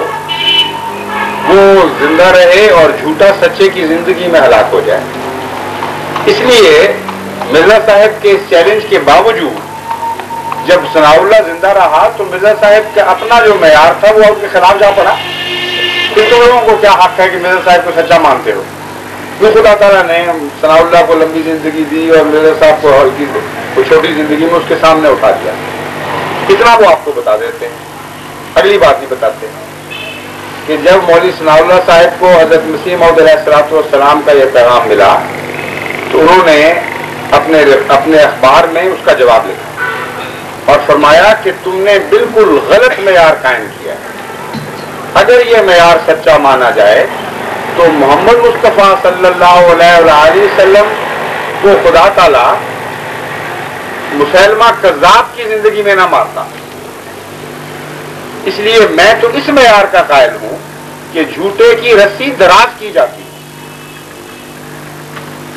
وہ زندہ رہے اور جھوٹا سچے کی زندگی میں ہلاک ہو جائے۔ اس لیے مرزا صاحب کے اس چیلنج کے باوجود جب ثناء اللہ زندہ رہا تو مرزا صاحب کا اپنا جو معیار تھا وہ ان کے خلاف جا پڑا۔ پھر تو لوگوں کو کیا حق ہے کہ مرزا صاحب کو سچا مانتے ہو؟ وہ خدا تعالیٰ نے ثناء اللہ کو لمبی زندگی دی اور مرزا صاحب کو چھوٹی زندگی میں اس کے سامنے اٹھا دیا۔ اتنا وہ آپ کو بتا دیتے ہیں، اگلی بات نہیں بتاتے کہ جب مولوی ثناء اللہ صاحب کو حضرت مسیح موعود علیہ السلام کا یہ پیغام ملا تو انہوں نے اپنے اخبار میں اس کا جواب لکھا اور فرمایا کہ تم نے بالکل غلط معیار قائم کیا، اگر یہ معیار سچا مانا جائے تو محمد مصطفیٰ صلی اللہ علیہ وسلم کو خدا تعالیٰ مسلمہ کذاب کی زندگی میں نہ مارتا، اس لیے میں تو اس معیار کا قائل ہوں کہ جھوٹے کی رسی دراز کی جاتی،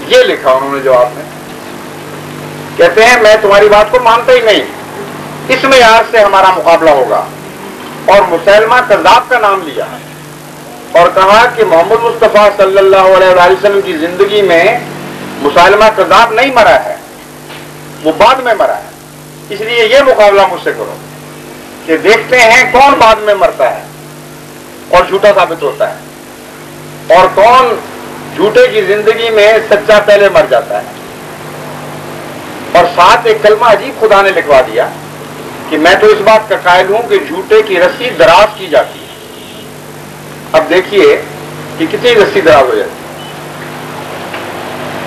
یہ لکھا انہوں نے جواب میں۔ کہتے ہیں میں تمہاری بات کو مانتا ہی نہیں، اس معیار سے ہمارا مقابلہ ہوگا، اور مسلمہ کذاب کا نام لیا اور کہا کہ محمد مصطفیٰ صلی اللہ علیہ وسلم کی زندگی میں مسالمہ کذاب نہیں مرا ہے، وہ بعد میں مرا ہے. اس لیے یہ مقابلہ مجھ سے کرو کہ دیکھتے ہیں کون بعد میں مرتا ہے اور جھوٹا ثابت ہوتا ہے، اور کون جھوٹے کی زندگی میں سچا پہلے مر جاتا ہے. اور ساتھ ایک کلمہ عجیب خدا نے لکھوا دیا کہ میں تو اس بات کا قائل ہوں کہ جھوٹے کی رسی دراز کی جاتی ہے. اب دیکھیے کہ کتنی رسی دراز ہو جاتی ہے.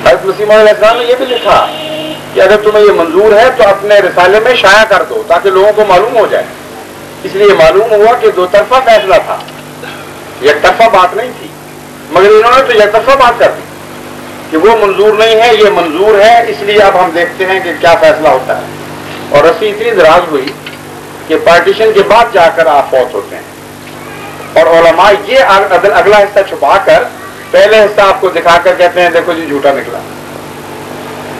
حضرت مسیح علیہ السلام نے یہ بھی لکھا کہ اگر تمہیں یہ منظور ہے تو اپنے رسالے میں شائع کر دو تاکہ لوگوں کو معلوم ہو جائے. اس لیے معلوم ہوا کہ دو طرفہ فیصلہ تھا، یک طرفہ بات نہیں تھی، مگر انہوں نے تو یک طرفہ بات کر دی کہ وہ منظور نہیں ہے، یہ منظور ہے. اس لیے اب ہم دیکھتے ہیں کہ کیا فیصلہ ہوتا ہے. اور رسی اتنی دراز ہوئی کہ پارٹیشن کے بعد جا کر آپ فوت ہوتے ہیں. اور علماء یہ اگلا حصہ چھپا کر پہلے حصہ آپ کو دکھا کر کہتے ہیں دیکھو جی جھوٹا نکلا.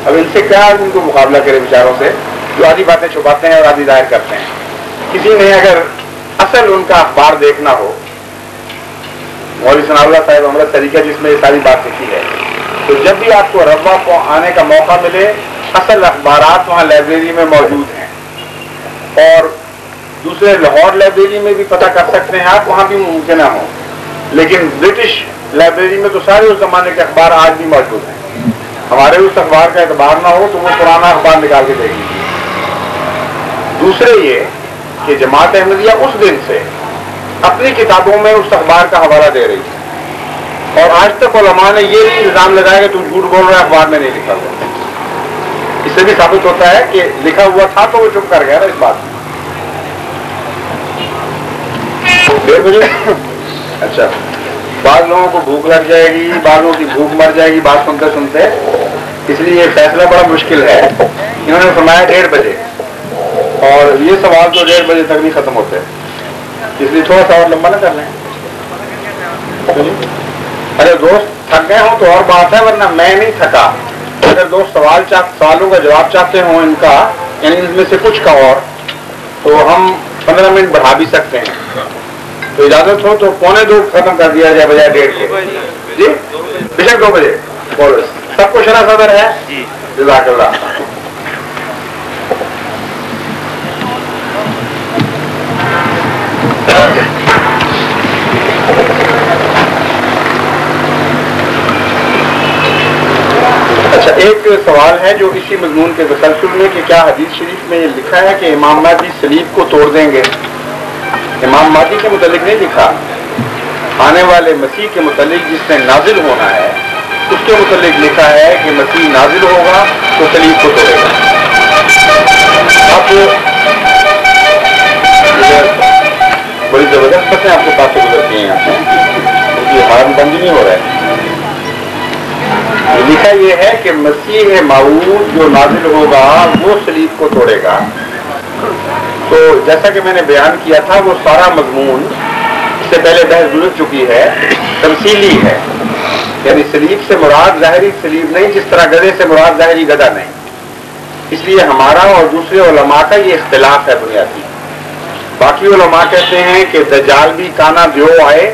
اب ان سے کیا ان کو مقابلہ کرے بیچاروں سے جو آدھی باتیں چھپاتے ہیں اور آدھی ظاہر کرتے ہیں. کسی نے اگر اصل ان کا اخبار دیکھنا ہو، مولوی ثناء اللہ صاحب ہمارا طریقہ جس میں یہ ساری بات لکھی ہے، تو جب بھی آپ کو ربوہ کو آنے کا موقع ملے اصل اخبارات وہاں لائبریری میں موجود ہیں. اور دوسرے لاہور لائبریری میں بھی پتہ کر سکتے ہیں آپ، وہاں بھی ممکنہ ہو. لیکن برٹش لائبریری میں تو سارے اس زمانے کے اخبار آج بھی موجود ہیں. ہمارے اس اخبار کا اعتبار نہ ہو تو وہ پرانا اخبار نکال کے دیکھ لیجیے. دوسرے یہ کہ جماعت احمدیہ اس دن سے اپنی کتابوں میں اس اخبار کا حوالہ دے رہی ہے، اور آج تک علماء نے یہ نہیں الزام لگایا کہ تم جھوٹ بول رہے ہو، اخبار میں نہیں لکھا ہوا. اس سے بھی ثابت ہوتا ہے کہ لکھا ہوا تھا تو وہ چپ کر گیا نا اس بات میں. 1:30 بجے اچھا، بعض لوگوں کو بھوک لگ جائے گی، بعضوں کی بھوک مر جائے گی بات سنتے سنتے، اس لیے یہ فیصلہ بڑا مشکل ہے. انہوں نے فرمایا 1:30 بجے، اور یہ سوال تو 1:30 بجے تک نہیں ختم ہوتے، اس لیے تھوڑا سا اور لمبا نہ کر لیں. اگر دوست تھک گئے ہوں تو اور بات ہے، ورنہ میں نہیں تھکا. اگر دوست سوالوں کا جواب چاہتے ہوں ان کا، یعنی ان میں سے کچھ کا، اور تو ہم 15 منٹ بڑھا بھی سکتے ہیں. تو اجازت ہو تو 1:45 ختم کر دیا جائے بجائے 1:30 کے. جی بے شک 2 بجے. سب کو شرح صدر ہے. جزاک اللہ. اچھا، ایک سوال ہے جو اسی مضمون کے تسلسل میں کہ کیا حدیث شریف میں یہ لکھا ہے کہ امام مہدی صلیب کو توڑ دیں گے؟ امام مہدی کے متعلق نہیں لکھا، آنے والے مسیح کے متعلق جس نے نازل ہونا ہے اس کے متعلق لکھا ہے کہ مسیح نازل ہوگا تو صلیب کو توڑے گا. اب بڑی زبردست باتیں آپ کے پاس سے گزرتی ہیں یہاں سے، یہ حرم بند نہیں ہو رہا ہے. لکھا یہ ہے کہ مسیح موعود جو نازل ہوگا وہ صلیب کو توڑے گا. تو جیسا کہ میں نے بیان کیا تھا وہ سارا مضمون اس سے پہلے بحث گزر چکی ہے، تمثیلی ہے. یعنی صلیب سے مراد ظاہری صلیب نہیں، جس طرح گدھے سے مراد ظاہری گدھا نہیں. اس لیے ہمارا اور دوسرے علماء کا یہ اختلاف ہے بنیادی. باقی علماء کہتے ہیں کہ دجال بھی کانا دیو آئے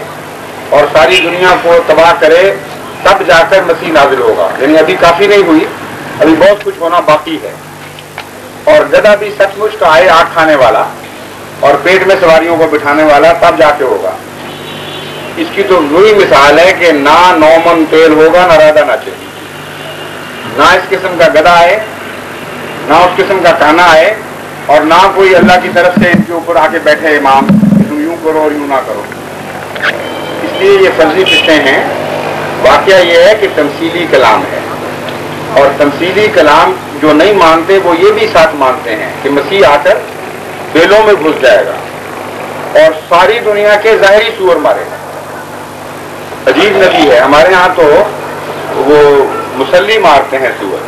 اور ساری دنیا کو تباہ کرے تب جا کر مسیح نازل ہوگا. یعنی ابھی کافی نہیں ہوئی، ابھی بہت کچھ ہونا باقی ہے. اور گدھا بھی سچ مچ کا آئے آگ کھانے والا اور پیٹ میں سواریوں کو بٹھانے والا تب جا کے ہوگا. اس کی تو وہی مثال ہے کہ نہ 9 من تیل ہوگا نہ رادا ناچے. نہ اس قسم کا گدھا آئے، نہ اس قسم کا کانا آئے، اور نہ کوئی اللہ کی طرف سے ان کے اوپر آ کے بیٹھے امام تم یوں کرو اور یوں نہ کرو. اس لیے یہ فرضی قصے ہیں. واقعہ یہ ہے کہ تمثیلی کلام ہے، اور تمثیلی کلام جو نہیں مانتے وہ یہ بھی ساتھ مانتے ہیں کہ مسیح آ کر دلوں میں گھس جائے گا اور ساری دنیا کے ظاہری سور مارے گا. عجیب نبی ہے. ہمارے ہاں تو وہ مسلی مارتے ہیں سور،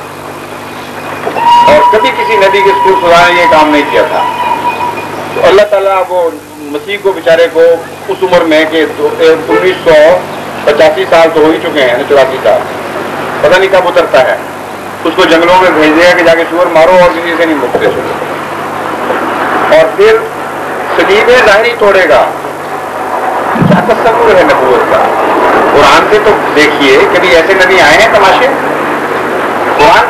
اور کبھی کسی نبی کے سور خدا نے یہ کام نہیں کیا تھا. تو اللہ تعالیٰ وہ مسیح کو بیچارے کو اس عمر میں کہ 1985 سال تو ہو ہی چکے ہیں، 84 سال، پتہ نہیں کب اترتا ہے، اس کو جنگلوں میں بھیج دیا کہ جا کے سور مارو اور کسی سے نہیں مکتے سور. اور پھر صلیب ظاہری توڑے گا. کیا تصور ہے نبوت کا؟ قرآن سے تو دیکھیے کبھی ایسے نبی آئے ہیں تماشے؟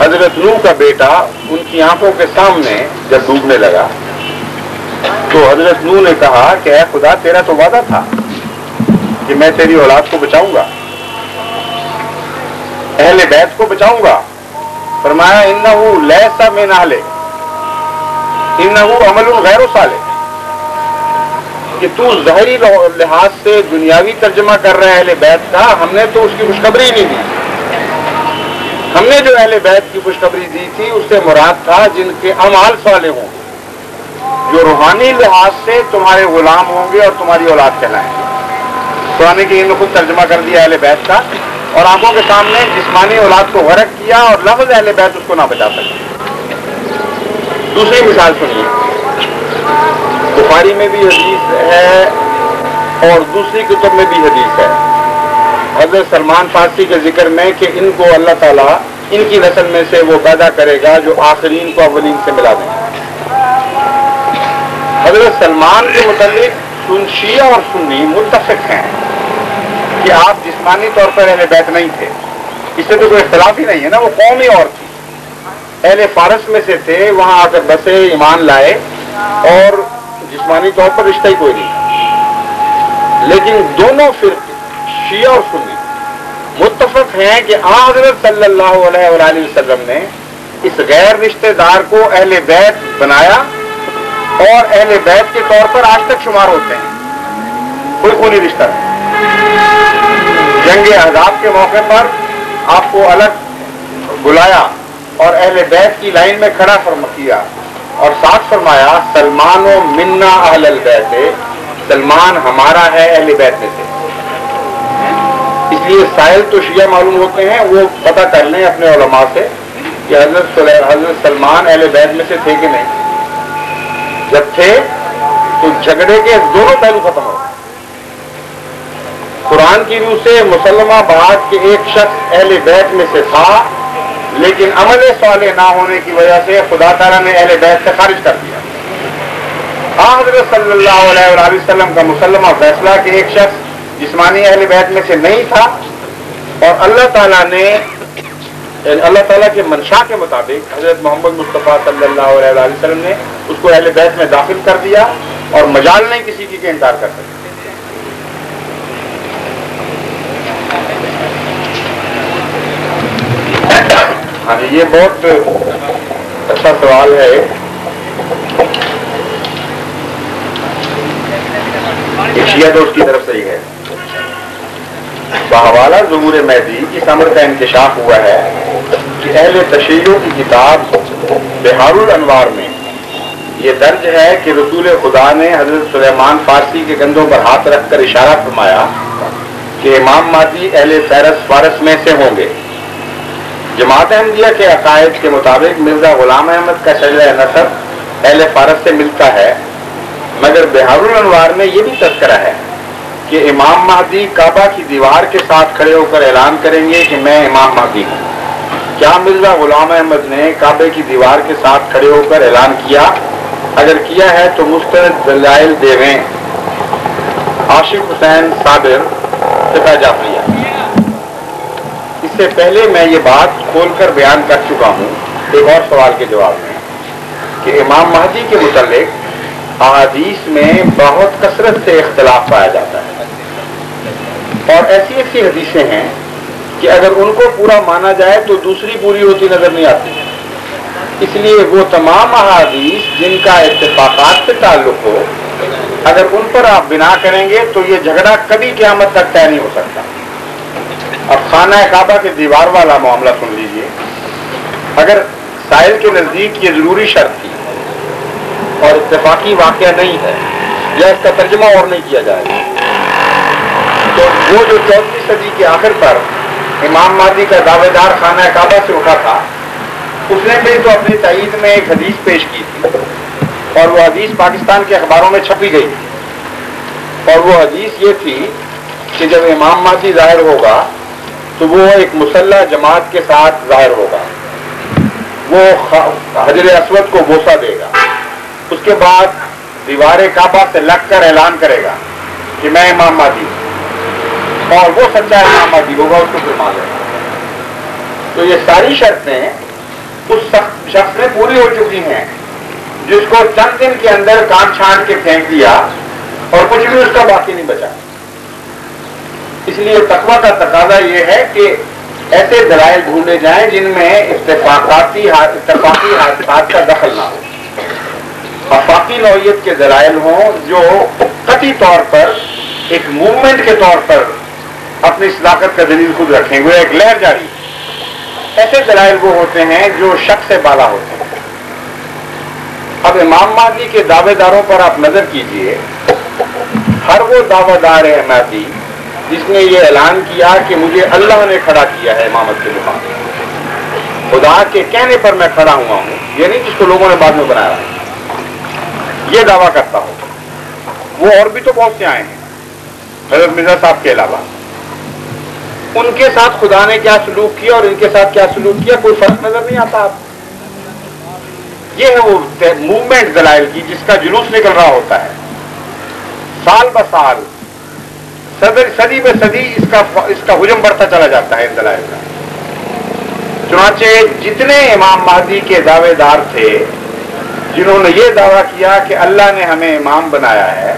حضرت نوح کا بیٹا ان کی آنکھوں کے سامنے جب ڈوبنے لگا تو حضرت نوح نے کہا کہ اے خدا تیرا تو وعدہ تھا کہ میں تیری اولاد کو بچاؤں گا، اہل بیت کو بچاؤں گا. فرمایا انہو لیس من اہلک انہو عمل غیر صالح، کہ تو ظاہری لحاظ سے دنیاوی ترجمہ کر رہا ہے اہل بیت کا، ہم نے تو اس کی خوشخبری نہیں دی. ہم نے جو اہل بیت کی خوشخبری دی تھی اس سے مراد تھا جن کے اعمال صالح ہوں گے، جو روحانی لحاظ سے تمہارے غلام ہوں گے اور تمہاری اولاد کہلائیں گے. قرآن کریم نے خود ترجمہ کر دیا اہل بیت کا، اور آنکھوں کے سامنے جسمانی اولاد کو غرق کیا، اور لفظ اہل بیت اس کو نہ بچا سکے. دوسری مثال سنیے، بخاری میں بھی حدیث ہے اور دوسری کتب میں بھی حدیث ہے حضرت سلمان فارسی کے ذکر میں کہ ان کو اللہ تعالیٰ ان کی نسل میں سے وہ پیدا کرے گا جو آخرین کو اولین سے ملا دیں گے. حضرت سلمان کے متعلق شیعہ اور سنی متفق ہیں کہ آپ جسمانی طور پر اہل بیت نہیں تھے، اس سے تو کوئی اختلاف ہی نہیں ہے نا، وہ قوم ہی اور تھی، اہل فارس میں سے تھے، وہاں آ کر بسے، ایمان لائے اور جسمانی طور پر رشتہ ہی کوئی نہیں تھا. لیکن دونوں فرقے شیعہ اور سنی متفق ہیں کہ حضرت صلی اللہ علیہ وآلہ وسلم نے اس غیر رشتہ دار کو اہل بیت بنایا اور اہل بیت کے طور پر آج تک شمار ہوتے ہیں، کوئی خونی رشتہ نہیں. جنگ احزاب کے موقع پر آپ کو الگ بلایا اور اہل بیت کی لائن میں کھڑا کیا اور ساتھ فرمایا سلمان و منا اہل البیت، سلمان ہمارا ہے اہل بیت میں سے. اس لیے سائل تو شیعہ معلوم ہوتے ہیں، وہ پتہ کر لیں اپنے علماء سے کہ حضرت سلمان اہل بیت میں سے تھے کہ نہیں. جب تھے تو جھگڑے کے دونوں پہلو ختم ہو. قرآن کی روح سے مسلمہ بات کے ایک شخص اہل بیت میں سے تھا، لیکن عمل صالح نہ ہونے کی وجہ سے خدا تعالیٰ نے اہل بیت سے خارج کر دیا. حضرت صلی اللہ علیہ وآلہ وسلم کا مسلمہ فیصلہ کہ ایک شخص جسمانی اہل بیت میں سے نہیں تھا، اور اللہ تعالیٰ کے منشا کے مطابق حضرت محمد مصطفیٰ صلی اللہ علیہ وآلہ وسلم نے اس کو اہل بیت میں داخل کر دیا، اور مجال نہیں کسی کی کہ انکار کر سکے. ہاں جی، یہ بہت اچھا سوال ہے. شیعہ دوست کی طرف سے ہی ہے. بحوالہ ظہور مہدی اس امر کا انکشاف ہوا ہے کہ اہل تشیع کی کتاب بحار الانوار میں یہ درج ہے کہ رسول خدا نے حضرت سلیمان فارسی کے کندھوں پر ہاتھ رکھ کر اشارہ فرمایا کہ امام مہدی اہل فارس میں سے ہوں گے. جماعت احمدیہ کے عقائد کے مطابق مرزا غلام احمد کا شجرہ نسب اہل فارس سے ملتا ہے، مگر بحار الانوار میں یہ بھی تذکرہ ہے کہ امام مہدی کعبہ کی دیوار کے ساتھ کھڑے ہو کر اعلان کریں گے کہ میں امام مہدی ہوں. کیا مرزا غلام احمد نے کعبے کی دیوار کے ساتھ کھڑے ہو کر اعلان کیا؟ اگر کیا ہے تو مستند دلائل دیویں. عاشق حسین صابر، فقہ جعفریہ. اس سے پہلے میں یہ بات کھول کر بیان کر چکا ہوں ایک اور سوال کے جواب میں کہ امام مہدی کے متعلق احادیث میں بہت کثرت سے اختلاف پایا جاتا ہے، اور ایسی ایسی حدیثیں ہیں کہ اگر ان کو پورا مانا جائے تو دوسری پوری ہوتی نظر نہیں آتی. اس لیے وہ تمام احادیث جن کا اتفاقات سے تعلق ہو، اگر ان پر آپ بنا کریں گے تو یہ جھگڑا کبھی قیامت تک طے نہیں ہو سکتا. اب خانہ کعبہ کے دیوار والا معاملہ سن لیجئے. اگر سائل کے نزدیک یہ ضروری شرط تھی اور اتفاقی واقعہ نہیں ہے یا اس کا ترجمہ اور نہیں کیا جائے گا، تو وہ جو 14ویں صدی کے آخر پر امام مہدی کا دعوے دار خانہ کعبہ سے اٹھا تھا، اس نے بھی تو اپنی تائید میں ایک حدیث پیش کی تھی، اور وہ حدیث پاکستان کے اخباروں میں چھپی گئی تھی. اور وہ حدیث یہ تھی کہ جب امام مہدی ظاہر ہوگا تو وہ ایک مسلح جماعت کے ساتھ ظاہر ہوگا، وہ حجر اسود کو بوسہ دے گا، اس کے بعد دیوار کعبہ سے لگ کر اعلان کرے گا کہ میں امام مہدی ہوں، اور وہ سچا امام مہدی ہوگا، اس کو پھر مان لے گا. تو یہ ساری شرطیں اس شخص میں پوری ہو چکی ہیں، جس کو چند دن کے اندر کاٹ چھانٹ کے پھینک دیا اور کچھ بھی اس کا باقی نہیں بچا۔ اس لیے تقویٰ کا تقاضا یہ ہے کہ ایسے دلائل ڈھونڈے جائیں جن میں اتفاقی حادثات کا دخل نہ ہو، آفاقی نوعیت کے دلائل ہوں جو قطعی طور پر ایک موومنٹ کے طور پر اپنی صداقت کا دلیل خود رکھیں گے، ایک لہر جاری۔ ایسے دلائل وہ ہوتے ہیں جو شک سے بالا ہوتے ہیں۔ اب امام مہدی کے دعوے داروں پر آپ نظر کیجئے، ہر وہ دعوے دار ہے مہدی جس نے یہ اعلان کیا کہ مجھے اللہ نے کھڑا کیا ہے امامت کے مقام، خدا کے کہنے پر میں کھڑا ہوا ہوں، یہ نہیں جس کو لوگوں نے بعد میں بنایا ہے، یہ دعویٰ کرتا ہوں۔ وہ اور بھی تو بہت سے آئے ہیں حضرت مرزا صاحب کے علاوہ، ان کے ساتھ خدا نے کیا سلوک کیا اور ان کے ساتھ کیا سلوک کیا کوئی فرق نظر نہیں آتا آپ۔ یہ ہے وہ موومنٹ دلائل کی جس کا جلوس نکل رہا ہوتا ہے، سال ب سال، صدی بہ صدی اس کا حجم بڑھتا چلا جاتا ہے ان دلائل کا۔ چنانچہ جتنے امام مہدی کے دعوے دار تھے جنہوں نے یہ دعویٰ کیا کہ اللہ نے ہمیں امام بنایا ہے،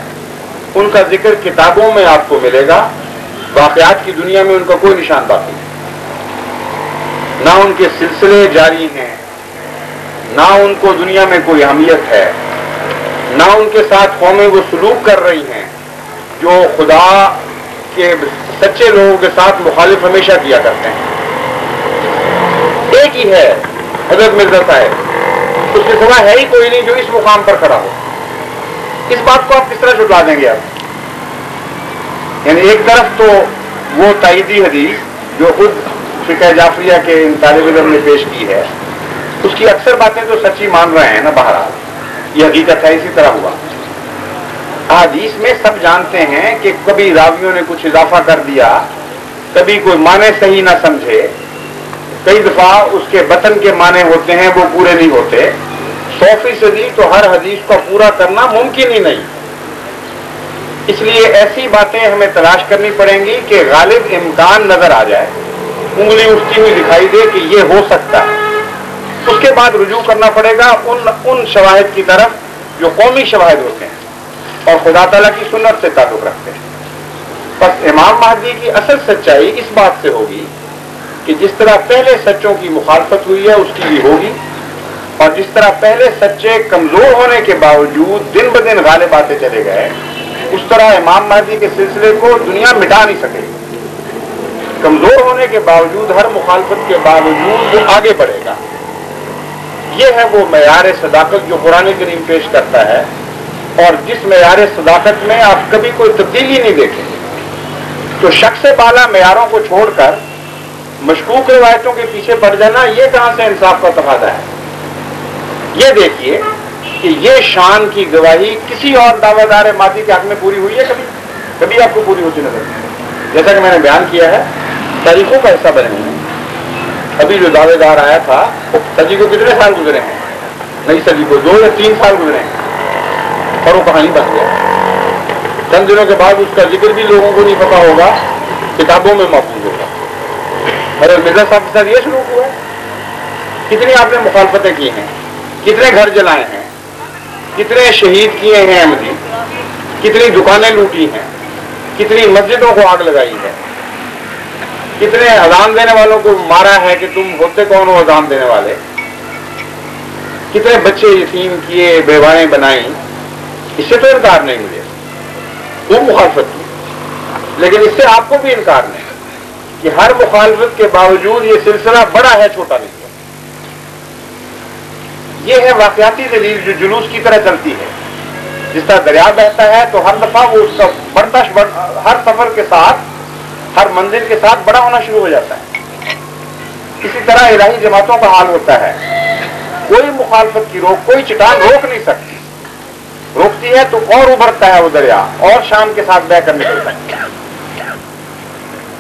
ان کا ذکر کتابوں میں آپ کو ملے گا، واقعات کی دنیا میں ان کا کوئی نشان باقی نہیں، نہ ان کے سلسلے جاری ہیں، نہ ان کو دنیا میں کوئی اہمیت ہے، نہ ان کے ساتھ قومیں وہ سلوک کر رہی ہیں جو خدا کے سچے لوگوں کے ساتھ مخالف ہمیشہ کیا کرتے ہیں۔ ایک ہی ہے حضرت مرزا صاحب، اس کے سوا ہے ہی کوئی نہیں جو اس مقام پر کھڑا ہو۔ اس بات کو آپ کس طرح جھٹلا دیں گے آپ؟ یعنی ایک طرف تو وہ تائیدی حدیث جو خود فقہ جعفریہ کے ان طالب علم نے پیش کی ہے، اس کی اکثر باتیں تو سچی مان رہے ہیں نا، بہرحال یہ حقیقت ہے، اسی طرح ہوا۔ حدیث میں سب جانتے ہیں کہ کبھی راویوں نے کچھ اضافہ کر دیا، کبھی کوئی معنی صحیح نہ سمجھے، کئی دفعہ اس کے بطن کے معنی ہوتے ہیں وہ پورے نہیں ہوتے۔ 100% تو ہر حدیث کو پورا کرنا ممکن ہی نہیں، اس لیے ایسی باتیں ہمیں تلاش کرنی پڑیں گی کہ غالب امکان نظر آ جائے، انگلی اٹھتی ہوئی دکھائی دے کہ یہ ہو سکتا ہے، اس کے بعد رجوع کرنا پڑے گا ان شواہد کی طرف جو قومی شواہد ہوتے ہیں اور خدا تعالیٰ کی سنت سے تعلق رکھتے ہیں۔ بس امام مہدی کی اصل سچائی اس بات سے ہوگی کہ جس طرح پہلے سچوں کی مخالفت ہوئی ہے اس کی بھی ہوگی، اور جس طرح پہلے سچے کمزور ہونے کے باوجود دن بدن غالب آتے چلے گئے، اس طرح امام مہدی کے سلسلے کو دنیا مٹا نہیں سکے گی۔ کمزور ہونے کے باوجود، ہر مخالفت کے باوجود وہ آگے بڑھے گا۔ یہ ہے وہ معیار صداقت جو قرآن کریم پیش کرتا ہے، اور جس معیار صداقت میں آپ کبھی کوئی تبدیلی نہیں دیکھیں گے۔ تو شک سے بالا معیاروں کو چھوڑ کر مشکوک روایتوں کے پیچھے پڑ جانا، یہ کہاں سے انصاف کا تقاضا ہے؟ یہ دیکھیے کہ یہ شان کی گواہی کسی اور دعویٰ دار مہدی کے حق میں پوری ہوئی ہے کبھی آپ کو پوری ہوتی نظر نہیں؟ جیسا کہ میں نے بیان کیا ہے، تاریخوں کا حصہ بنے ہیں۔ ابھی جو دعوے دار آیا تھا، صدی کو کتنے سال گزرے ہیں؟ نئی صدی کو 2 یا 3 سال گزرے ہیں، اور وہ کہانی بن گیا۔ چند دنوں کے بعد اس کا ذکر بھی لوگوں کو نہیں پتا ہوگا، کتابوں میں محفوظ ہوگا۔ حضرت مرزا صاحب کے ساتھ یہ سلوک ہوا ہے۔ کتنی آپ نے مخالفتیں کی ہیں، کتنے گھر جلائے ہیں، کتنے شہید کیے ہیں احمدی، کتنی دکانیں لوٹی ہیں، کتنی مسجدوں کو آگ لگائی ہے، کتنے اذان دینے والوں کو مارا ہے کہ تم ہوتے کون ہو اذان دینے والے، کتنے بچے یتیم کیے، بیوائیں بنائیں۔ اس سے تو انکار نہیں مجھے، وہ مخالفت کی، لیکن اس سے آپ کو بھی انکار نہیں کہ ہر مخالفت کے باوجود یہ سلسلہ بڑا ہے، چھوٹا نہیں ہے۔ یہ ہے واقعاتی دلیل جو جلوس کی طرح چلتی ہے۔ جس طرح دریا بہتا ہے تو ہر دفعہ وہ اس کا بڑھتا ہر سفر کے ساتھ، ہر منزل کے ساتھ بڑا ہونا شروع ہو جاتا ہے، اسی طرح الہی جماعتوں کا حال ہوتا ہے۔ کوئی مخالفت کی روک، کوئی چٹان روک نہیں سکتی، روکتی ہے تو اور ابھرتا ہے وہ دریا، اور شان کے ساتھ بہ کر نکلتا ہے۔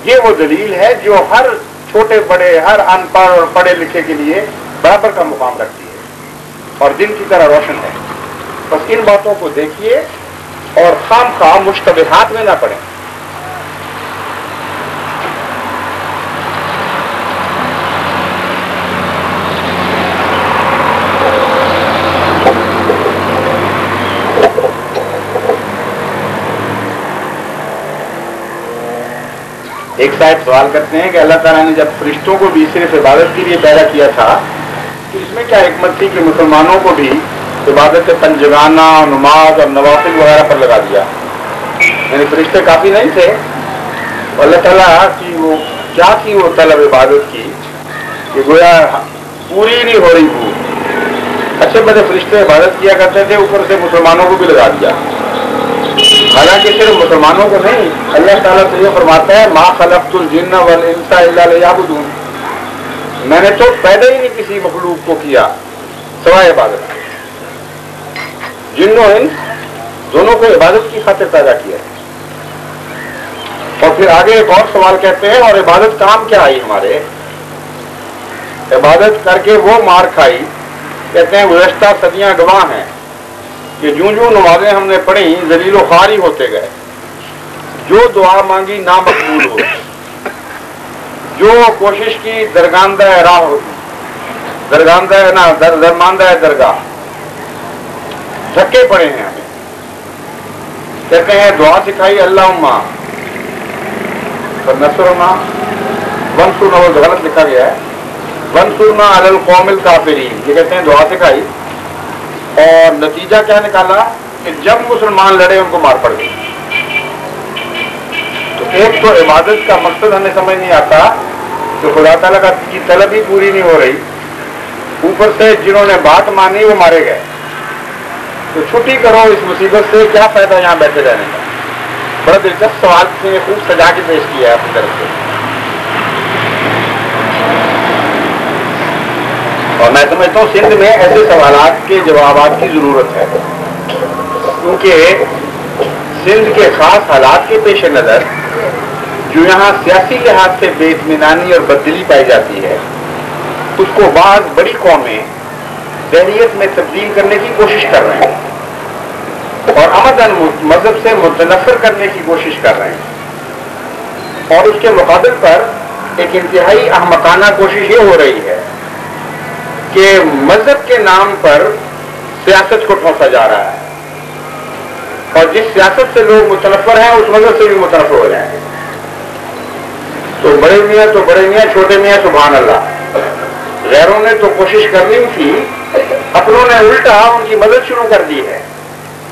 یہ وہ دلیل ہے جو ہر چھوٹے بڑے، ہر ان پڑھ اور پڑھے لکھے کے لیے برابر کا مقام رکھتی ہے اور دن کی طرح روشن ہے۔ بس ان باتوں کو دیکھیے اور خام خواہ مشتبہات میں نہ پڑیں۔ ایک صاحب سوال کرتے ہیں کہ اللہ تعالیٰ نے جب فرشتوں کو بھی صرف عبادت کے لیے پیدا کیا تھا تو اس میں کیا حکمت تھی کہ مسلمانوں کو بھی عبادت پنجگانہ، نماز اور نوافل وغیرہ پر لگا دیا؟ یعنی فرشتے کافی نہیں تھے؟ اللہ تعالیٰ کی وہ کیا تھی وہ طلب عبادت کی کہ گویا پوری نہیں ہو رہی تھی؟ اچھے بڑے فرشتے عبادت کیا کرتے تھے، اوپر سے مسلمانوں کو بھی لگا دیا۔ حالانکہ صرف مسلمانوں کو نہیں، اللہ تعالیٰ سے یہ فرماتا ہے ما خلقت الجن والانس الا لیعبدون، میں نے تو پیدا ہی نہیں کسی مخلوق کو کیا سوائے عبادت۔ جن و انس دونوں کو عبادت کی خاطر پیدا کیا۔ اور پھر آگے ایک اور سوال کہتے ہیں، اور عبادت کام کیا آئی ہمارے؟ عبادت کر کے وہ مار کھائی، کہتے ہیں گزشتہ صدیاں گواہ ہیں کہ جوں جوں نمازیں ہم نے پڑھی ذلیل و خوار ہی ہوتے گئے، جو دعا مانگی نامقبول ہو، جو کوشش کی درگاندہ راہ ہوتی، درماندہ درگاہ، دھکے پڑے ہیں ہمیں۔ کہتے ہیں دعا سکھائی اللہم نصرنا ونصرنا، وہ غلط لکھا گیا ہے، ونصرنا علی القوم الکافرین، یہ کہتے ہیں دعا سکھائی، اور نتیجہ کیا نکالا کہ جب مسلمان لڑے ان کو مار پڑ گئی۔ تو ایک تو عبادت کا مقصد ہمیں سمجھ نہیں آتا کہ خدا تعالیٰ کی طلب ہی پوری نہیں ہو رہی، اوپر سے جنہوں نے بات مانی وہ مارے گئے۔ تو چھٹی کرو اس مصیبت سے، کیا فائدہ یہاں بیٹھے رہنے کا؟ بڑا دلچسپ سوال کسی نے خوب سجا کے پیش کیا ہے اپنی طرف سے، اور میں سمجھتا ہوں سندھ میں ایسے سوالات کے جوابات کی ضرورت ہے، کیونکہ سندھ کے خاص حالات کے پیش نظر جو یہاں سیاسی لحاظ سے بے اطمینانی اور بددلی پائی جاتی ہے، اس کو بعض بڑی قومیں دہلیت میں تبدیل کرنے کی کوشش کر رہے ہیں اور عمداً مذہب سے متنفر کرنے کی کوشش کر رہے ہیں، اور اس کے مقابل پر ایک انتہائی احمقانہ کوشش یہ ہو رہی ہے کہ مذہب کے نام پر سیاست کو ٹھونسا جا رہا ہے، اور جس سیاست سے لوگ متنفر ہیں اس مذہب سے بھی متنفر ہو جائیں گے۔ تو بڑے میاں چھوٹے میاں سبحان اللہ، غیروں نے تو کوشش کرنی تھی، اپنوں نے الٹا ان کی مدد شروع کر دی ہے۔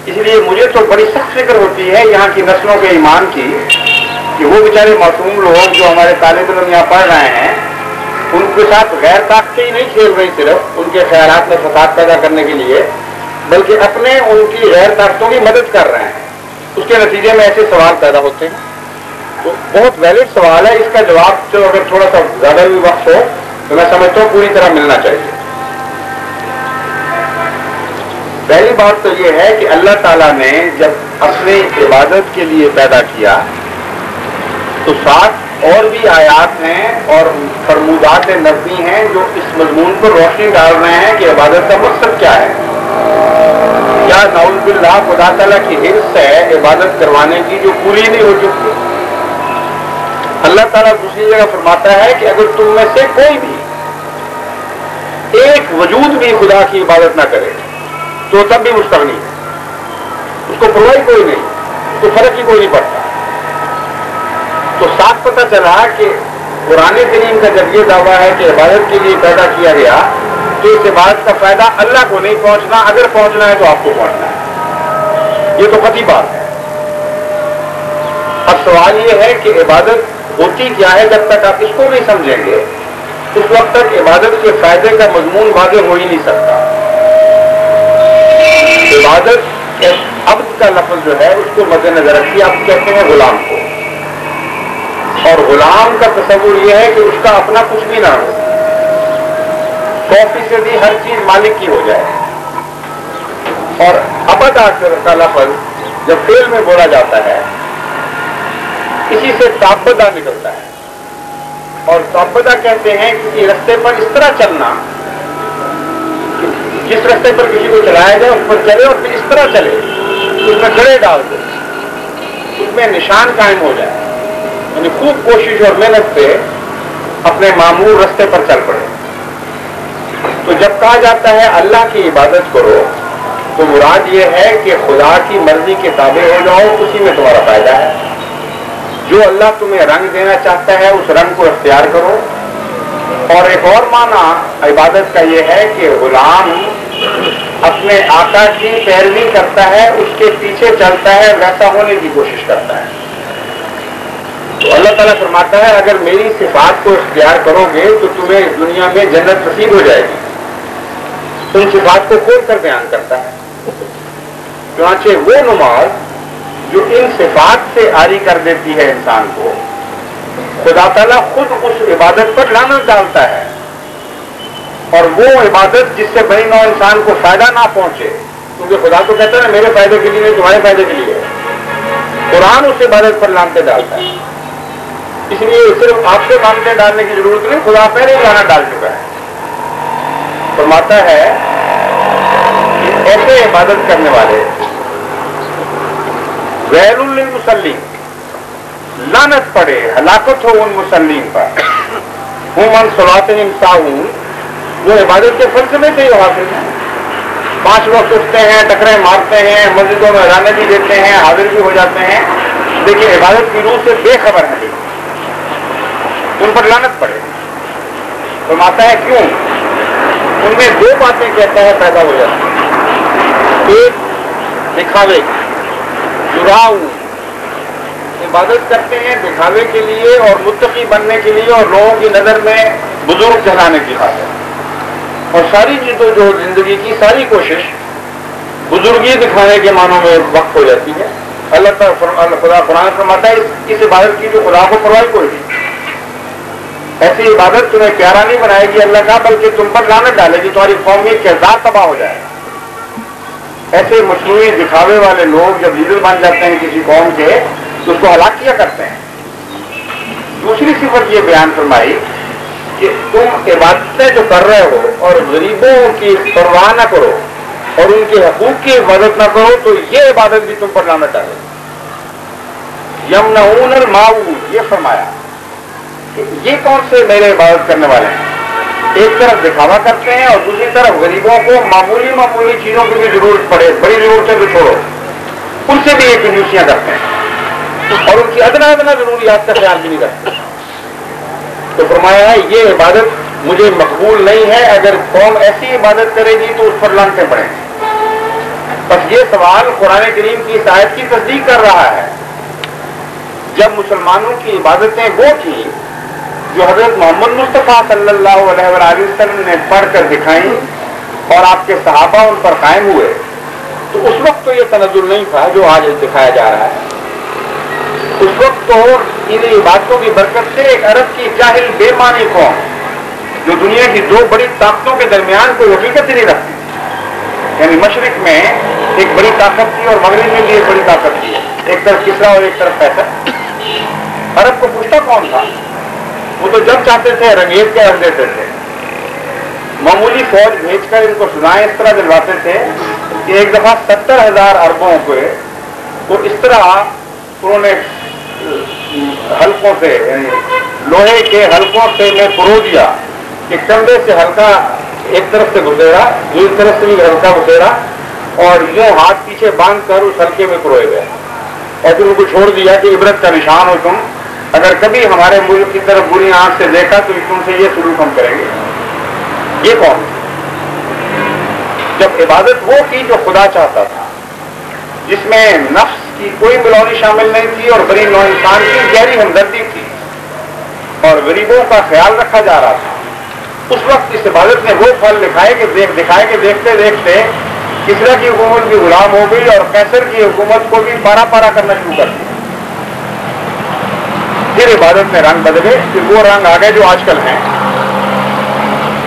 اس لیے مجھے تو بڑی سخت فکر ہوتی ہے یہاں کی نسلوں کے ایمان کی، کہ وہ بیچارے معصوم لوگ جو ہمارے طالب علم یہاں پڑھ رہے ہیں، ان کے ساتھ غیر طاقتیں ہی نہیں کھیل رہی صرف ان کے خیالات میں فساد پیدا کرنے کے لیے، بلکہ اپنے ان کی غیر طاقتوں کی مدد کر رہے ہیں۔ اس کے نتیجے میں ایسے سوال پیدا ہوتے ہیں۔ تو بہت ویلڈ سوال ہے، اس کا جواب تو اگر تھوڑا سا زیادہ بھی وقت ہو تو میں سمجھتا ہوں پوری طرح ملنا چاہیے۔ پہلی بات تو یہ ہے کہ اللہ تعالیٰ نے جب اپنی عبادت کے لیے پیدا کیا تو ساتھ اور بھی آیات ہیں اور فرمودات نبوی ہیں جو اس مضمون پر روشنی ڈال رہے ہیں کہ عبادت کا مقصد کیا ہے۔ کیا نعوذ باللہ خدا تعالیٰ کی حرص ہے عبادت کروانے کی جو پوری نہیں ہو چکی؟ اللہ تعالیٰ دوسری جگہ فرماتا ہے کہ اگر تم میں سے کوئی بھی ایک وجود بھی خدا کی عبادت نہ کرے تو تب بھی مستغنی ہے، اس کو پرواہ کوئی نہیں، اس کو فرق ہی کوئی نہیں پڑتا۔ تو صاف پتہ چلا کہ قرآن کریم کا جب یہ دعویٰ ہے کہ عبادت کے لیے پیدا کیا گیا تو اس عبادت کا فائدہ اللہ کو نہیں پہنچنا، اگر پہنچنا ہے تو آپ کو پہنچنا ہے، یہ تو قطعی بات ہے۔ اب سوال یہ ہے کہ عبادت ہوتی کیا ہے؟ جب تک آپ اس کو نہیں سمجھیں گے اس وقت تک عبادت کے فائدے کا مضمون واضح ہو ہی نہیں سکتا۔ عبادت عبد کا لفظ جو ہے اس کو مد نظر رکھیے، آپ کہتے ہیں غلام کو، اور غلام کا تصور یہ ہے کہ اس کا اپنا کچھ بھی نہ ہو، 100% ہر چیز مالک کی ہو جائے۔ اور عبد کا لفظ جب فعل میں بولا جاتا ہے اسی سے تعبدہ نکلتا ہے، اور تعبدہ کہتے ہیں کسی رستے پر اس طرح چلنا، جس رستے پر کسی کو چلایا جائے اس پر چلے اور پھر اس طرح چلے، اس میں گڑے ڈال دے، اس میں نشان قائم ہو جائے، یعنی خوب کوشش اور محنت سے اپنے معمول رستے پر چل پڑے۔ تو جب کہا جاتا ہے اللہ کی عبادت کرو تو مراد یہ ہے کہ خدا کی مرضی کے تابع ہو جاؤ، اسی میں تمہارا فائدہ ہے۔ جو اللہ تمہیں رنگ دینا چاہتا ہے اس رنگ کو اختیار کرو. اور ایک اور معنی عبادت کا یہ ہے کہ غلام اپنے آقا کی پیروی کرتا ہے، اس کے پیچھے چلتا ہے، ویسا ہونے کی کوشش کرتا ہے. تو اللہ تعالیٰ فرماتا ہے اگر میری صفات کو اختیار کرو گے تو تمہیں اس دنیا میں جنت نصیب ہو جائے گی. ان صفات کو کھول کر بیان کرتا ہے. چنانچہ وہ نماز جو ان صفات سے عاری کر دیتی ہے انسان کو، خدا تعالیٰ خود اس عبادت پر لعنت ڈالتا ہے. اور وہ عبادت جس سے بڑی نو انسان کو فائدہ نہ پہنچے، کیونکہ خدا تو کہتا ہے میرے فائدے کے لیے نہیں، تمہارے فائدے کے لیے. قرآن اس عبادت پر لعنتیں ڈالتا ہے. اس لیے صرف آپ سے لعنتیں ڈالنے کی ضرورت نہیں، خدا پہلے ہی لعنت ڈال چکا ہے. فرماتا ہے کہ ایسے عبادت کرنے والے ویل للمصلین، لعنت پڑے، ہلاکت ہو ان مسلمین پر. ہم عن صلاتہم ساہون، وہ عبادت کے فلسفے سے ہی حاصل ہیں. 5 وقت اٹھتے ہیں، ٹکرے مارتے ہیں، مسجدوں میں اذانیں بھی دیتے ہیں، حاضر بھی ہو جاتے ہیں، لیکن عبادت کی روح سے بے خبر ہیں. ان پر لعنت پڑے. فرماتا ہے کیوں؟ ان میں 2 باتیں کہتا ہے پیدا ہو جاتی ہیں. ایک دکھاوے کی، جراؤ، عبادت کرتے ہیں دکھاوے کے لیے اور متقی بننے کے لیے اور لوگوں کی نظر میں بزرگ کہلانے کی خاطر. اور ساری چیزوں جو زندگی کی ساری کوشش بزرگی دکھانے کے معنوں میں وقت ہو جاتی ہے. اللہ تعالیٰ خدا قرآن فرماتا ہے اس عبادت کی جو خدا کو پرواہ کوئی نہیں. ایسی عبادت تمہیں پیارا نہیں بنائے گی اللہ کا، بلکہ تم پر لعنت ڈالے گی، تمہاری قوم میں کردار تباہ ہو جائے گا. ایسے مصنوعی دکھاوے والے لوگ جب لیڈر بن جاتے ہیں کسی قوم کے تو اس کو ہلاک کیا کرتے ہیں. دوسری صفت یہ بیان فرمائی کہ تم عبادتیں جو کر رہے ہو اور غریبوں کی پرواہ نہ کرو اور ان کے حقوق کی حفاظت نہ کرو تو یہ عبادت بھی تم پر لعنت ڈالے. یمنعون الماعون، یہ فرمایا کہ یہ کون سے میرے عبادت کرنے والے ہیں؟ ایک طرف دکھاوا کرتے ہیں اور دوسری طرف غریبوں کو معمولی چیزوں کی بھی ضرورت پڑے، بڑی ضرورتیں بھی چھوڑو، ان سے بھی یہ کنجوسیاں کرتے ہیں اور ان کی ادنا ضروریات کا خیال بھی نہیں رکھتے. تو فرمایا ہے یہ عبادت مجھے مقبول نہیں ہے. اگر قوم ایسی عبادت کرے گی تو اس پر لعنتیں پڑیں گی. بس یہ سوال قرآن کریم کی اس آیت کی تصدیق کر رہا ہے. جب مسلمانوں کی عبادتیں وہ تھیں جو حضرت محمد مصطفیٰ صلی اللہ علیہ وآلہ وسلم نے پڑھ کر دکھائیں اور آپ کے صحابہ ان پر قائم ہوئے، تو اس وقت تو یہ تنزل نہیں تھا جو آج دکھایا جا رہا ہے. اس وقت تو ان عبادتوں کی برکت سے ایک عرب کی جاہل بے معنی قوم جو دنیا کی 2 بڑی طاقتوں کے درمیان کوئی حقیقت ہی نہیں رکھتی، یعنی مشرق میں ایک بڑی طاقت تھی اور مغرب میں بھی ایک بڑی طاقت تھی، ایک طرف کسرا اور ایک طرف قیصر. عرب کو پوچھتا کون تھا؟ وہ تو جب چاہتے تھے رنگیز کے رکھ دیتے تھے. معمولی فوج بھیج کر ان کو سنائیں اس طرح دلواتے تھے کہ ایک دفعہ 70,000 عربوں کو وہ اس طرح انہوں نے حلقوں سے، یعنی لوہے کے حلقوں سے میں پرو دیا کہ کندھے سے ہلکا ایک طرف سے گزرا، دوسری طرف سے بھی ہلکا گزرا اور یوں ہاتھ پیچھے باندھ کر اس حلقے میں پروئے گئے اور پھر ان کو چھوڑ دیا کہ عبرت کا نشان ہو تم، اگر کبھی ہمارے ملک کی طرف بری آنکھ سے دیکھا تو تم سے یہ سلوک ہم کریں گے. یہ کون؟ جب عبادت وہ کی جو خدا چاہتا تھا، جس میں نفس کی کوئی ملونی شامل نہیں تھی اور بڑی نوع انسان کی گہری ہمدردی تھی اور غریبوں کا خیال رکھا جا رہا تھا، اس وقت اس عبادت نے وہ پھل دکھائے کہ دیکھتے دیکھتے کسرا کی حکومت بھی غلام ہو گئی اور قیصر کی حکومت کو بھی پارا کرنا شروع کر دیا. پھر عبادت میں رنگ بدلے، پھر وہ رنگ آ گئے جو آج کل ہیں.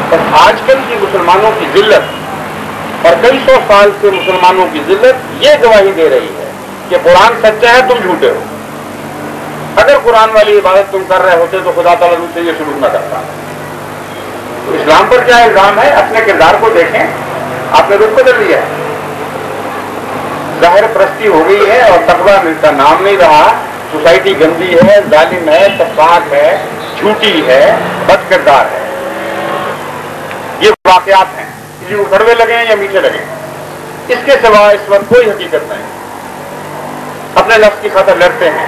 اور آج کل کی مسلمانوں کی ذلت اور کئی 100 سال سے مسلمانوں کی ذلت یہ گواہی دے رہی ہے کہ قرآن سچا ہے، تم جھوٹے ہو. اگر قرآن والی عبادت تم کر رہے ہوتے تو خدا تعالیٰ تم سے یہ سلوک نہ کرتا. تو اسلام پر کیا الزام ہے؟ اپنے کردار کو دیکھیں. آپ نے رخ بدل لیا ہے، ظاہر پرستی ہو گئی ہے اور تقویٰ کا نام نہیں رہا. سوسائٹی گندی ہے، ظالم ہے، تفاق ہے، جھوٹی ہے، بد کردار ہے. یہ واقعات ہیں، کسی کو کڑوے لگیں یا میٹھے لگیں. اس کے سوا اس وقت کوئی حقیقت نہیں. اپنے نفس کی خاطر لڑتے ہیں،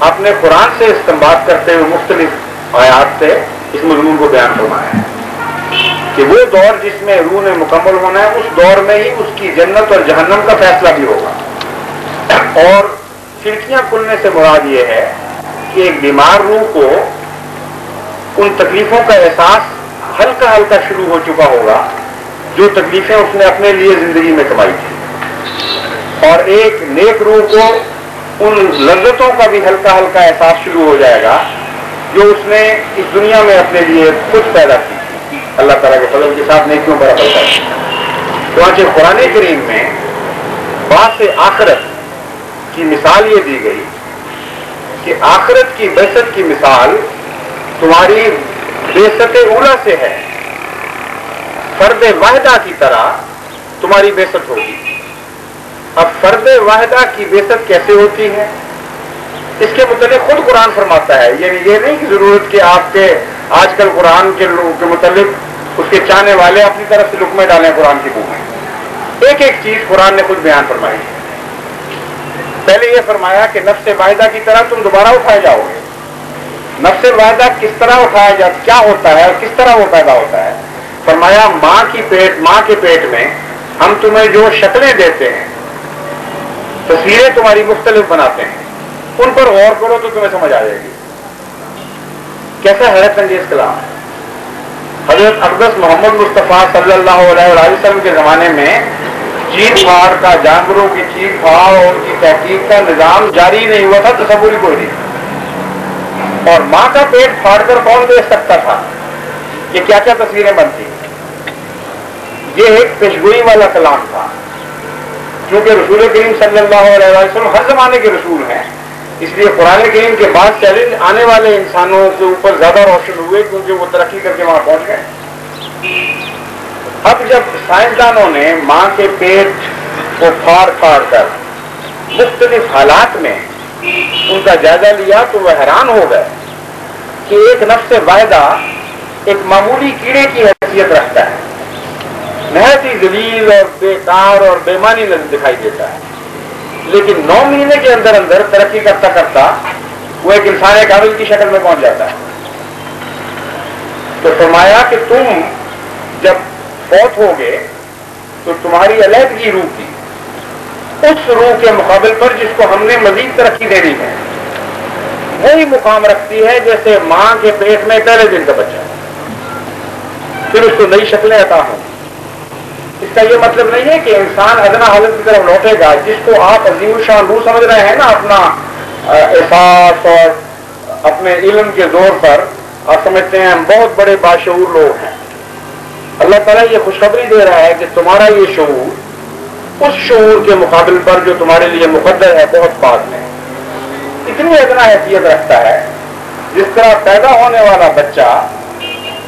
آپ نے قرآن سے استنباط کرتے ہوئے مختلف آیات سے اس مضمون کو بیان فرمایا ہے کہ وہ دور جس میں روح نے مکمل ہونا ہے، اس دور میں ہی اس کی جنت اور جہنم کا فیصلہ بھی ہوگا. اور کھڑکیاں کھلنے سے مراد یہ ہے کہ ایک بیمار روح کو ان تکلیفوں کا احساس ہلکا ہلکا شروع ہو چکا ہوگا جو تکلیفیں اس نے اپنے لیے زندگی میں کمائی تھی، اور ایک نیک روح کو ان لذتوں کا بھی ہلکا ہلکا احساس شروع ہو جائے گا جو اس نے اس دنیا میں اپنے لیے خود پیدا کی تھی، اللہ تعالیٰ کے فضل کے ساتھ نیکیوں پر عمل کرتی. چنانچہ قرآن کریم میں بعث آخرت کی مثال یہ دی گئی کہ آخرت کی بعثت کی مثال تمہاری بعثت اولیٰ سے ہے، فرد واحدہ کی طرح تمہاری بعثت ہوگی. اب فرد واحدہ کی بعثت کیسے ہوتی ہے اس کے متعلق خود قرآن فرماتا ہے. یعنی یہ نہیں کہ ضرورت کہ آپ کے آج کل قرآن کے لوگوں کے متعلق اس کے چاہنے والے اپنی طرف سے لقمے ڈالیں قرآن کی بک میں. ایک ایک چیز قرآن نے خود بیان فرمائی ہے. پہلے یہ فرمایا کہ نفس واحدہ کی طرح تم دوبارہ اٹھائے جاؤ گے. نفس واحدہ کس طرح اٹھایا جاتا، کیا ہوتا ہے اور کس طرح وہ پیدا ہوتا ہے؟ فرمایا ماں کے پیٹ میں ہم تمہیں جو شکلیں دیتے ہیں، تصویریں تمہاری مختلف بناتے ہیں، ان پر غور کرو تو تمہیں سمجھ آ جائے گی. کیسا حیرت انگیز کلام ہے. حضرت اقدس محمد مصطفیٰ صلی اللہ علیہ وسلم کے زمانے میں چیخ پھاڑ کا، جانوروں کی چیخ پھاڑ اور ان کی تحقیق کا نظام جاری نہیں ہوا تھا، تصور ہی کوئی نہیں. اور ماں کا پیٹ پھاڑ کر کون دیکھ سکتا تھا کہ کیا کیا تصویریں بنتی. یہ ایک پیشگوئی والا کلام تھا. کیونکہ رسول کریم صلی اللہ علیہ وسلم ہر زمانے کے رسول ہیں، اس لیے قرآن کریم کے بعد چیلنج آنے والے انسانوں کے اوپر زیادہ روشن ہوئے کیونکہ وہ ترقی کر کے وہاں پہنچ گئے. اب جب سائنسدانوں نے ماں کے پیٹ کو پھاڑ پھاڑ کر مختلف حالات میں ان کا جائزہ لیا تو وہ حیران ہو گئے کہ ایک نفس واحدہ ایک معمولی کیڑے کی حیثیت رکھتا ہے، نہایت ہی ذلیل اور بیکار اور بے معنی دکھائی دیتا ہے، لیکن 9 مہینے کے اندر اندر ترقی کرتا کرتا وہ ایک انسان کامل کی شکل میں پہنچ جاتا ہے. تو فرمایا کہ تم جب فوت ہوگے تو تمہاری علیحدگی روح کی اس روح کے مقابل پر جس کو ہم نے مزید ترقی دینی ہے وہی مقام رکھتی ہے جیسے ماں کے پیٹ میں پہلے دن کا بچہ، پھر اس کو نئی شکلیں عطا ہوں. اس کا یہ مطلب نہیں ہے کہ انسان ادنا حالت کی طرف لوٹے گا. جس کو آپ عظیم الشان روح سمجھ رہے ہیں نا، اپنا احساس اور اپنے علم کے زور پر آپ سمجھتے ہیں ہم بہت بڑے باشعور لوگ ہیں. اللہ تعالیٰ یہ خوشخبری دے رہا ہے کہ تمہارا یہ شعور اس شعور کے مقابل پر جو تمہارے لیے مقدر ہے بہت بعد میں اتنی ادنا حیثیت رکھتا ہے. جس طرح پیدا ہونے والا بچہ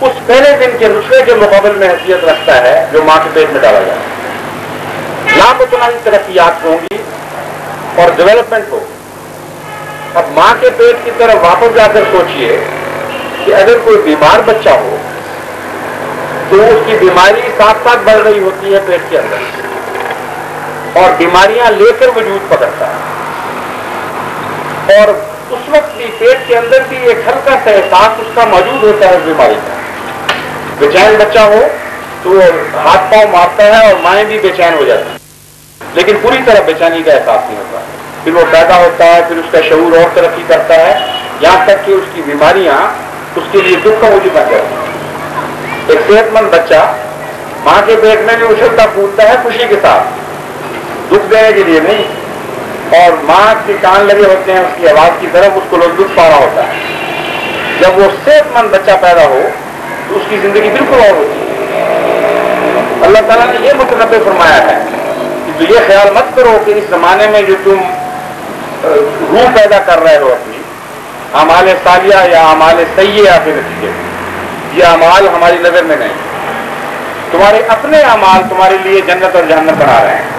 اس پہلے دن کے نسخے کے مقابل میں حیثیت رکھتا ہے جو ماں کے پیٹ میں ڈالا جائے. لامتناہی ترقیات ہوں گی اور ڈیولپمنٹ ہوگی. اب ماں کے پیٹ کی طرف واپس جا کر سوچئے کہ اگر کوئی بیمار بچہ ہو تو اس کی بیماری ساتھ ساتھ بڑھ رہی ہوتی ہے پیٹ کے اندر اور بیماریاں لے کر وجود پکڑتا ہے، اور اس وقت بھی پیٹ کے اندر بھی ایک ہلکا سا احساس اس کا موجود ہوتا ہے. بیماری کا بے چین بچہ ہو تو وہ ہاتھ پاؤں مارتا ہے اور مائیں بھی بے چین ہو جاتی ہیں، لیکن پوری طرح بے چینی کا احساس نہیں ہوتا. پھر وہ پیدا ہوتا ہے، پھر اس کا شعور اور ترقی کرتا ہے یہاں تک کہ اس کی بیماریاں اس کے لیے دکھ کا وجود بن جاتی ہیں. ایک صحت مند بچہ ماں کے پیٹ میں بھی اچھلتا کودتا ہے خوشی کے ساتھ، دکھ دینے کے لیے نہیں. اور ماں کے کان لگے ہوتے ہیں اس کی آواز کی طرف، اس کو لطف آ رہا ہوتا ہے. جب وہ صحت مند بچہ پیدا ہو تو اس کی زندگی بالکل اور ہوتی ہے. اللہ تعالیٰ نے یہ متنبع فرمایا ہے کہ تو یہ خیال مت کرو کہ اس زمانے میں جو تم روح پیدا کر رہے ہو اپنی اعمال صالحہ یا اعمال سیئہ کے نتیجے میں، یہ اعمال ہماری نظر میں نہیں. تمہارے اپنے اعمال تمہارے لیے جنت اور جہنم بنا رہے ہیں.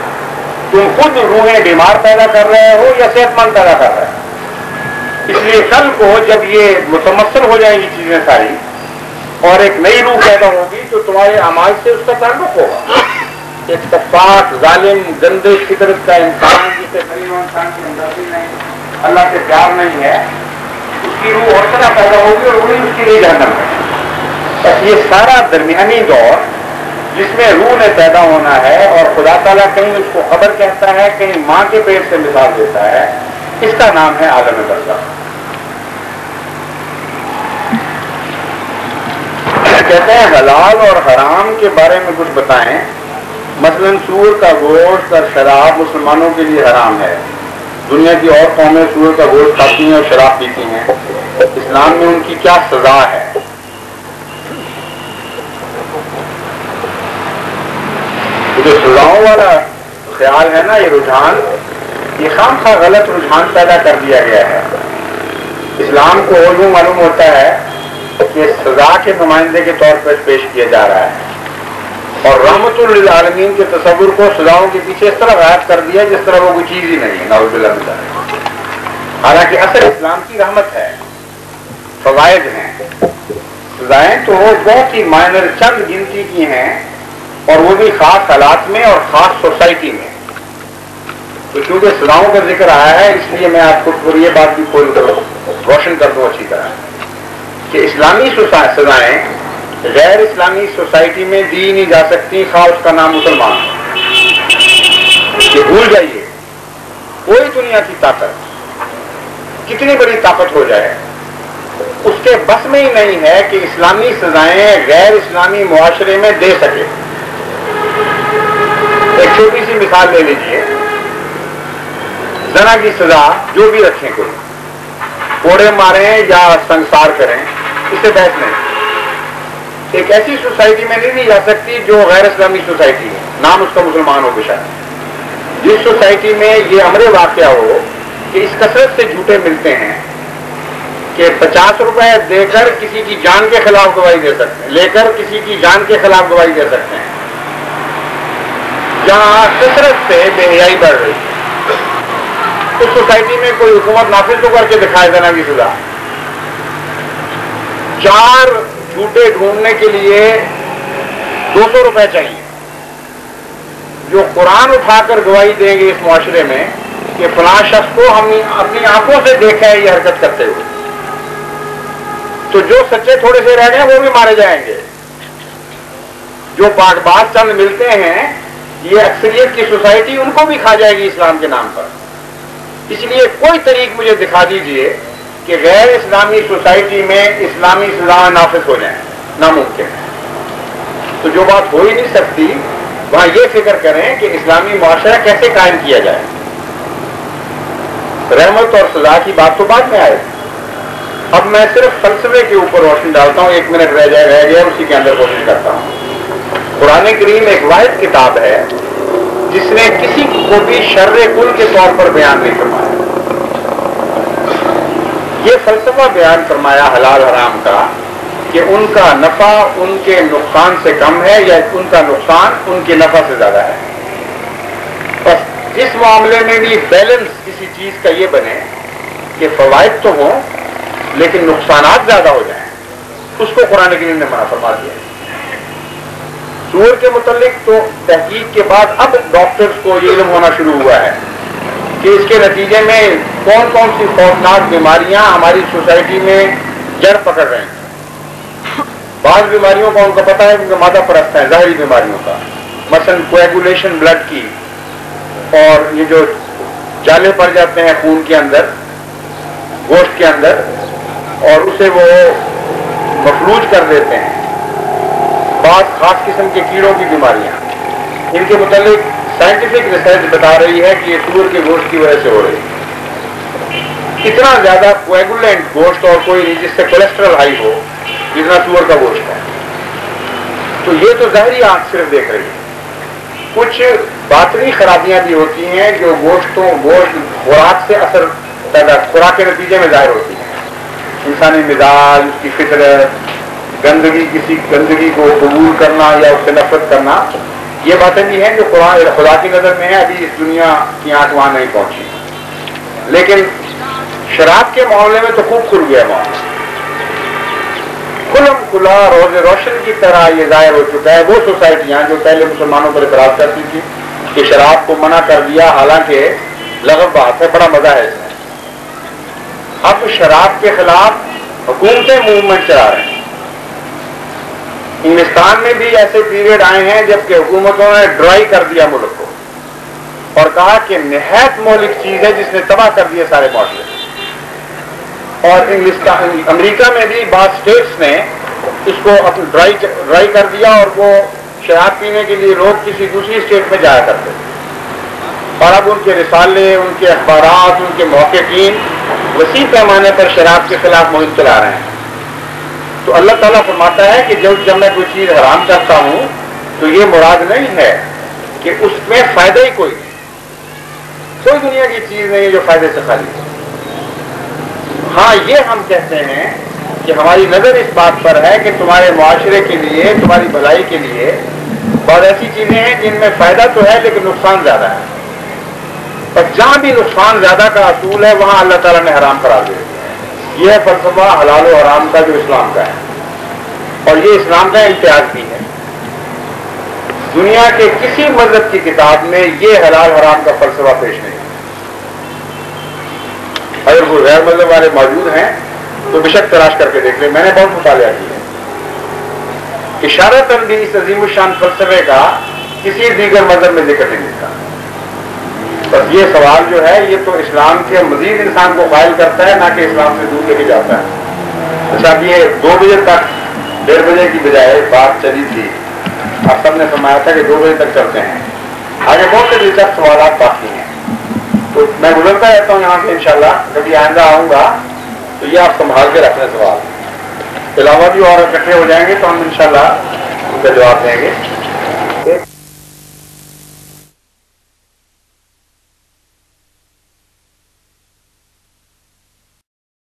تم خود روحیں بیمار پیدا کر رہے ہو یا صحت مند پیدا کر رہے ہو. اس لیے کل کو جب یہ متمثل ہو جائیں گی چیزیں ساری اور ایک نئی روح پیدا ہوگی تو تمہارے اعمال سے اس کا تعلق ہوگا. ایک سفاک ظالم گندے فطرت کا انسان جسے غریب انسان کی ہمدردی نہیں، اللہ سے پیار نہیں ہے، اس کی روح اور طرح پیدا ہوگی اور وہی اس کے لیے جہنم ہے۔ بس یہ سارا درمیانی دور جس میں روح نے پیدا ہونا ہے اور خدا تعالیٰ کہیں اس کو خبر کہتا ہے، کہیں ماں کے پیٹ سے مثال دیتا ہے، اس کا نام ہے عالم برزخ۔ کہتے ہیں حلال اور حرام کے بارے میں کچھ بتائیں، مثلا سور کا گوشت اور شراب مسلمانوں کے لیے حرام ہے، دنیا کی اور قومیں سور کا گوشت کھاتی ہیں اور شراب پیتی ہیں، اسلام میں ان کی کیا سزا ہے؟ جو سزاؤں والا خیال ہے نا، یہ رجحان، یہ خام خواہ غلط رجحان پیدا کر دیا گیا ہے۔ اسلام کو یوں معلوم ہوتا ہے کہ سزا کے نمائندے کے طور پر پیش کیا جا رہا ہے، اور رحمت للعالمین کے تصور کو سزاؤں کے پیچھے اس طرح غائب کر دیا جس طرح وہ کوئی چیز ہی نہیں ہے، نعوذ باللہ من ذالک۔ حالانکہ اصل اسلام کی رحمت ہے، فوائد ہیں۔ سزائیں تو بہت ہی مائنر چند گنتی کی ہیں، اور وہ بھی خاص حالات میں اور خاص سوسائٹی میں۔ تو چونکہ سزاؤں کا ذکر آیا ہے، اس لیے میں آپ کو یہ بات بھی کھول کر روشن کر دوں اچھی طرح کہ اسلامی سزائیں غیر اسلامی سوسائٹی میں دی نہیں جا سکتی، خواہ اس کا نام مسلمان ہے۔ یہ بھول جائیے، کوئی دنیا کی طاقت کتنی بڑی طاقت ہو جائے، اس کے بس میں ہی نہیں ہے کہ اسلامی سزائیں غیر اسلامی معاشرے میں دے سکے۔ ایک چھوٹی سی مثال لے لیجیے، زنا کی سزا جو بھی رکھیں، کوئی کوڑے ماریں یا سنسار کریں، اس سے بحث نہیں۔ ایک ایسی سوسائٹی میں نہیں دی جا سکتی جو غیر اسلامی سوسائٹی ہے، نام اس کا مسلمان ہو بشا۔ جس سوسائٹی میں یہ امر واقعہ ہو کہ اس کثرت سے جھوٹے ملتے ہیں کہ 50 روپے دے کر کسی کی جان کے خلاف گواہی دے سکتے ہیں، لے کر کسی کی جان کے خلاف گواہی دے سکتے ہیں، جہاں کثرت سے بے حیائی بڑھ رہی ہے، اس سوسائٹی میں کوئی حکومت نافذ تو کر کے دکھائے دینا کی سزا۔ 4 جھوٹے ڈھونڈنے کے لیے 200 روپے چاہیے، جو قرآن اٹھا کر گواہی دیں گے اس معاشرے میں کہ فلاں شخص کو ہم اپنی آنکھوں سے دیکھا ہے یہ حرکت کرتے ہوئے، تو جو سچے تھوڑے سے رہ گئے وہ بھی مارے جائیں گے۔ جو پاک باز چند ملتے ہیں، یہ اکثریت کی سوسائٹی ان کو بھی کھا جائے گی اسلام کے نام پر۔ اس لیے کوئی طریق مجھے دکھا دیجئے کہ غیر اسلامی سوسائٹی میں اسلامی سزائیں نافذ ہو جائیں، ناممکن ہے۔ تو جو بات ہو ہی نہیں سکتی، وہاں یہ فکر کریں کہ اسلامی معاشرہ کیسے قائم کیا جائے۔ رحمت اور سزا کی بات تو بعد میں آئے، اب میں صرف فلسفے کے اوپر روشنی ڈالتا ہوں، 1 منٹ رہ گیا اسی کے اندر کوشش کرتا ہوں۔ قرآن کریم ایک واحد کتاب ہے جس نے کسی کو بھی شر کل کے طور پر بیان نہیں فرمایا۔ یہ فلسفہ بیان فرمایا حلال حرام کا کہ ان کا نفع ان کے نقصان سے کم ہے یا ان کا نقصان ان کے نفع سے زیادہ ہے۔ بس اس معاملے میں بھی بیلنس کسی چیز کا یہ بنے کہ فوائد تو ہوں لیکن نقصانات زیادہ ہو جائیں، اس کو قرآن کریم نے منع فرما دیا۔ سور کے متعلق تو تحقیق کے بعد اب ڈاکٹرز کو یہ علم ہونا شروع ہوا ہے کہ اس کے نتیجے میں کون کون سی خوفناک بیماریاں ہماری سوسائٹی میں جڑ پکڑ رہے ہیں۔ بعض بیماریوں کا ان کو پتہ ہے کیونکہ مادہ پرست ہیں، ظاہری بیماریوں کا، مثلا کویگولیشن بلڈ کی، اور یہ جو جالے پڑ جاتے ہیں خون کے اندر، گوشت کے اندر، اور اسے وہ مفلوج کر دیتے ہیں۔ بعض خاص قسم کے کیڑوں کی بیماریاں، ان کے متعلق سائنٹیفک ریسرچ بتا رہی ہے کہ یہ سور کے گوشت کی وجہ سے ہو رہی ہے۔ اتنا زیادہ کویگولنٹ گوشت اور کوئی نہیں جس سے کولیسٹرول ہائی ہو جتنا سور کا گوشت ہے۔ تو یہ تو ظاہری آنکھ صرف دیکھ رہی ہے، کچھ باطنی خرابیاں بھی ہوتی ہیں جو گوشت خوراک سے اثر پیدا، خوراک کے نتیجے میں ظاہر ہوتی ہیں۔ انسانی مزاج، اس کی فطرت، گندگی، کسی گندگی کو قبول کرنا یا اس سے نفرت کرنا، یہ باتیں بھی ہیں جو قرآن خدا کی نظر میں ہیں، ابھی اس دنیا کی آنکھ وہاں نہیں پہنچی۔ لیکن شراب کے معاملے میں تو خوب کھل گیا معاملہ، کھلم کھلا روز روشن کی طرح یہ ظاہر ہو چکا ہے۔ وہ سوسائٹیاں جو پہلے مسلمانوں پر اعتراض کرتی تھی کہ شراب کو منع کر دیا، حالانکہ لغو بات ہے، بڑا مزہ ہے اس میں، اب شراب کے خلاف حکومتیں موومنٹ چلا رہے ہیں. انگلستان میں بھی ایسے پیریڈ آئے ہیں جبکہ حکومتوں نے ڈرائی کر دیا ملک کو اور کہا کہ نہایت مہلک چیز ہے جس نے تباہ کر دیے سارے معاشرے. اور امریکہ میں بھی بعض اسٹیٹس نے اس کو ڈرائی کر دیا اور وہ شراب پینے کے لیے لوگ کسی دوسری اسٹیٹ میں جایا کرتے. اور اب ان کے رسالے، ان کے اخبارات، ان کے محققین وسیع پیمانے پر شراب کے خلاف مہم چلا رہے ہیں. تو اللہ تعالیٰ فرماتا ہے کہ جب میں کوئی چیز حرام کرتا ہوں تو یہ مراد نہیں ہے کہ اس میں فائدہ ہی کوئی دنیا کی چیز نہیں ہے جو فائدے سے خالی ہے. ہاں یہ ہم کہتے ہیں کہ ہماری نظر اس بات پر ہے کہ تمہارے معاشرے کے لیے، تمہاری بھلائی کے لیے بہت ایسی چیزیں ہیں جن میں فائدہ تو ہے لیکن نقصان زیادہ ہے. اور جہاں بھی نقصان زیادہ کا اصول ہے وہاں اللہ تعالیٰ نے حرام قرار دیا. یہ ہے فلسفہ حلال و حرام کا جو اسلام کا ہے، اور یہ اسلام کا امتیاز بھی ہے. دنیا کے کسی مذہب کی کتاب میں یہ حلال حرام کا فلسفہ پیش نہیں. اگر وہ غیر مذہب والے موجود ہیں تو بے شک تلاش کر کے دیکھ لیں. میں نے بہت مطالعہ کیا ہے. اشارتاً بھی اس عظیم الشان فلسفے کا کسی دیگر مذہب میں ذکر نہیں ملتا. بس یہ سوال جو ہے یہ تو اسلام کے مزید انسان کو قائل کرتا ہے، نہ کہ اسلام سے دور لے کے جاتا ہے. اچھا یہ 2 بجے تک 1:30 بجے کی بجائے بات چلی تھی. آپ سب نے فرمایا تھا کہ 2 بجے تک چلتے ہیں. آگے بہت سے دلچسپ سوالات باقی ہیں تو میں گزرتا رہتا ہوں یہاں سے. انشاءاللہ کبھی آئندہ آؤں گا تو یہ آپ سنبھال کے رکھنے سوال. علاوہ بھی اور اکٹھے ہو جائیں گے تو ہم انشاءاللہ ان کا جواب دیں گے.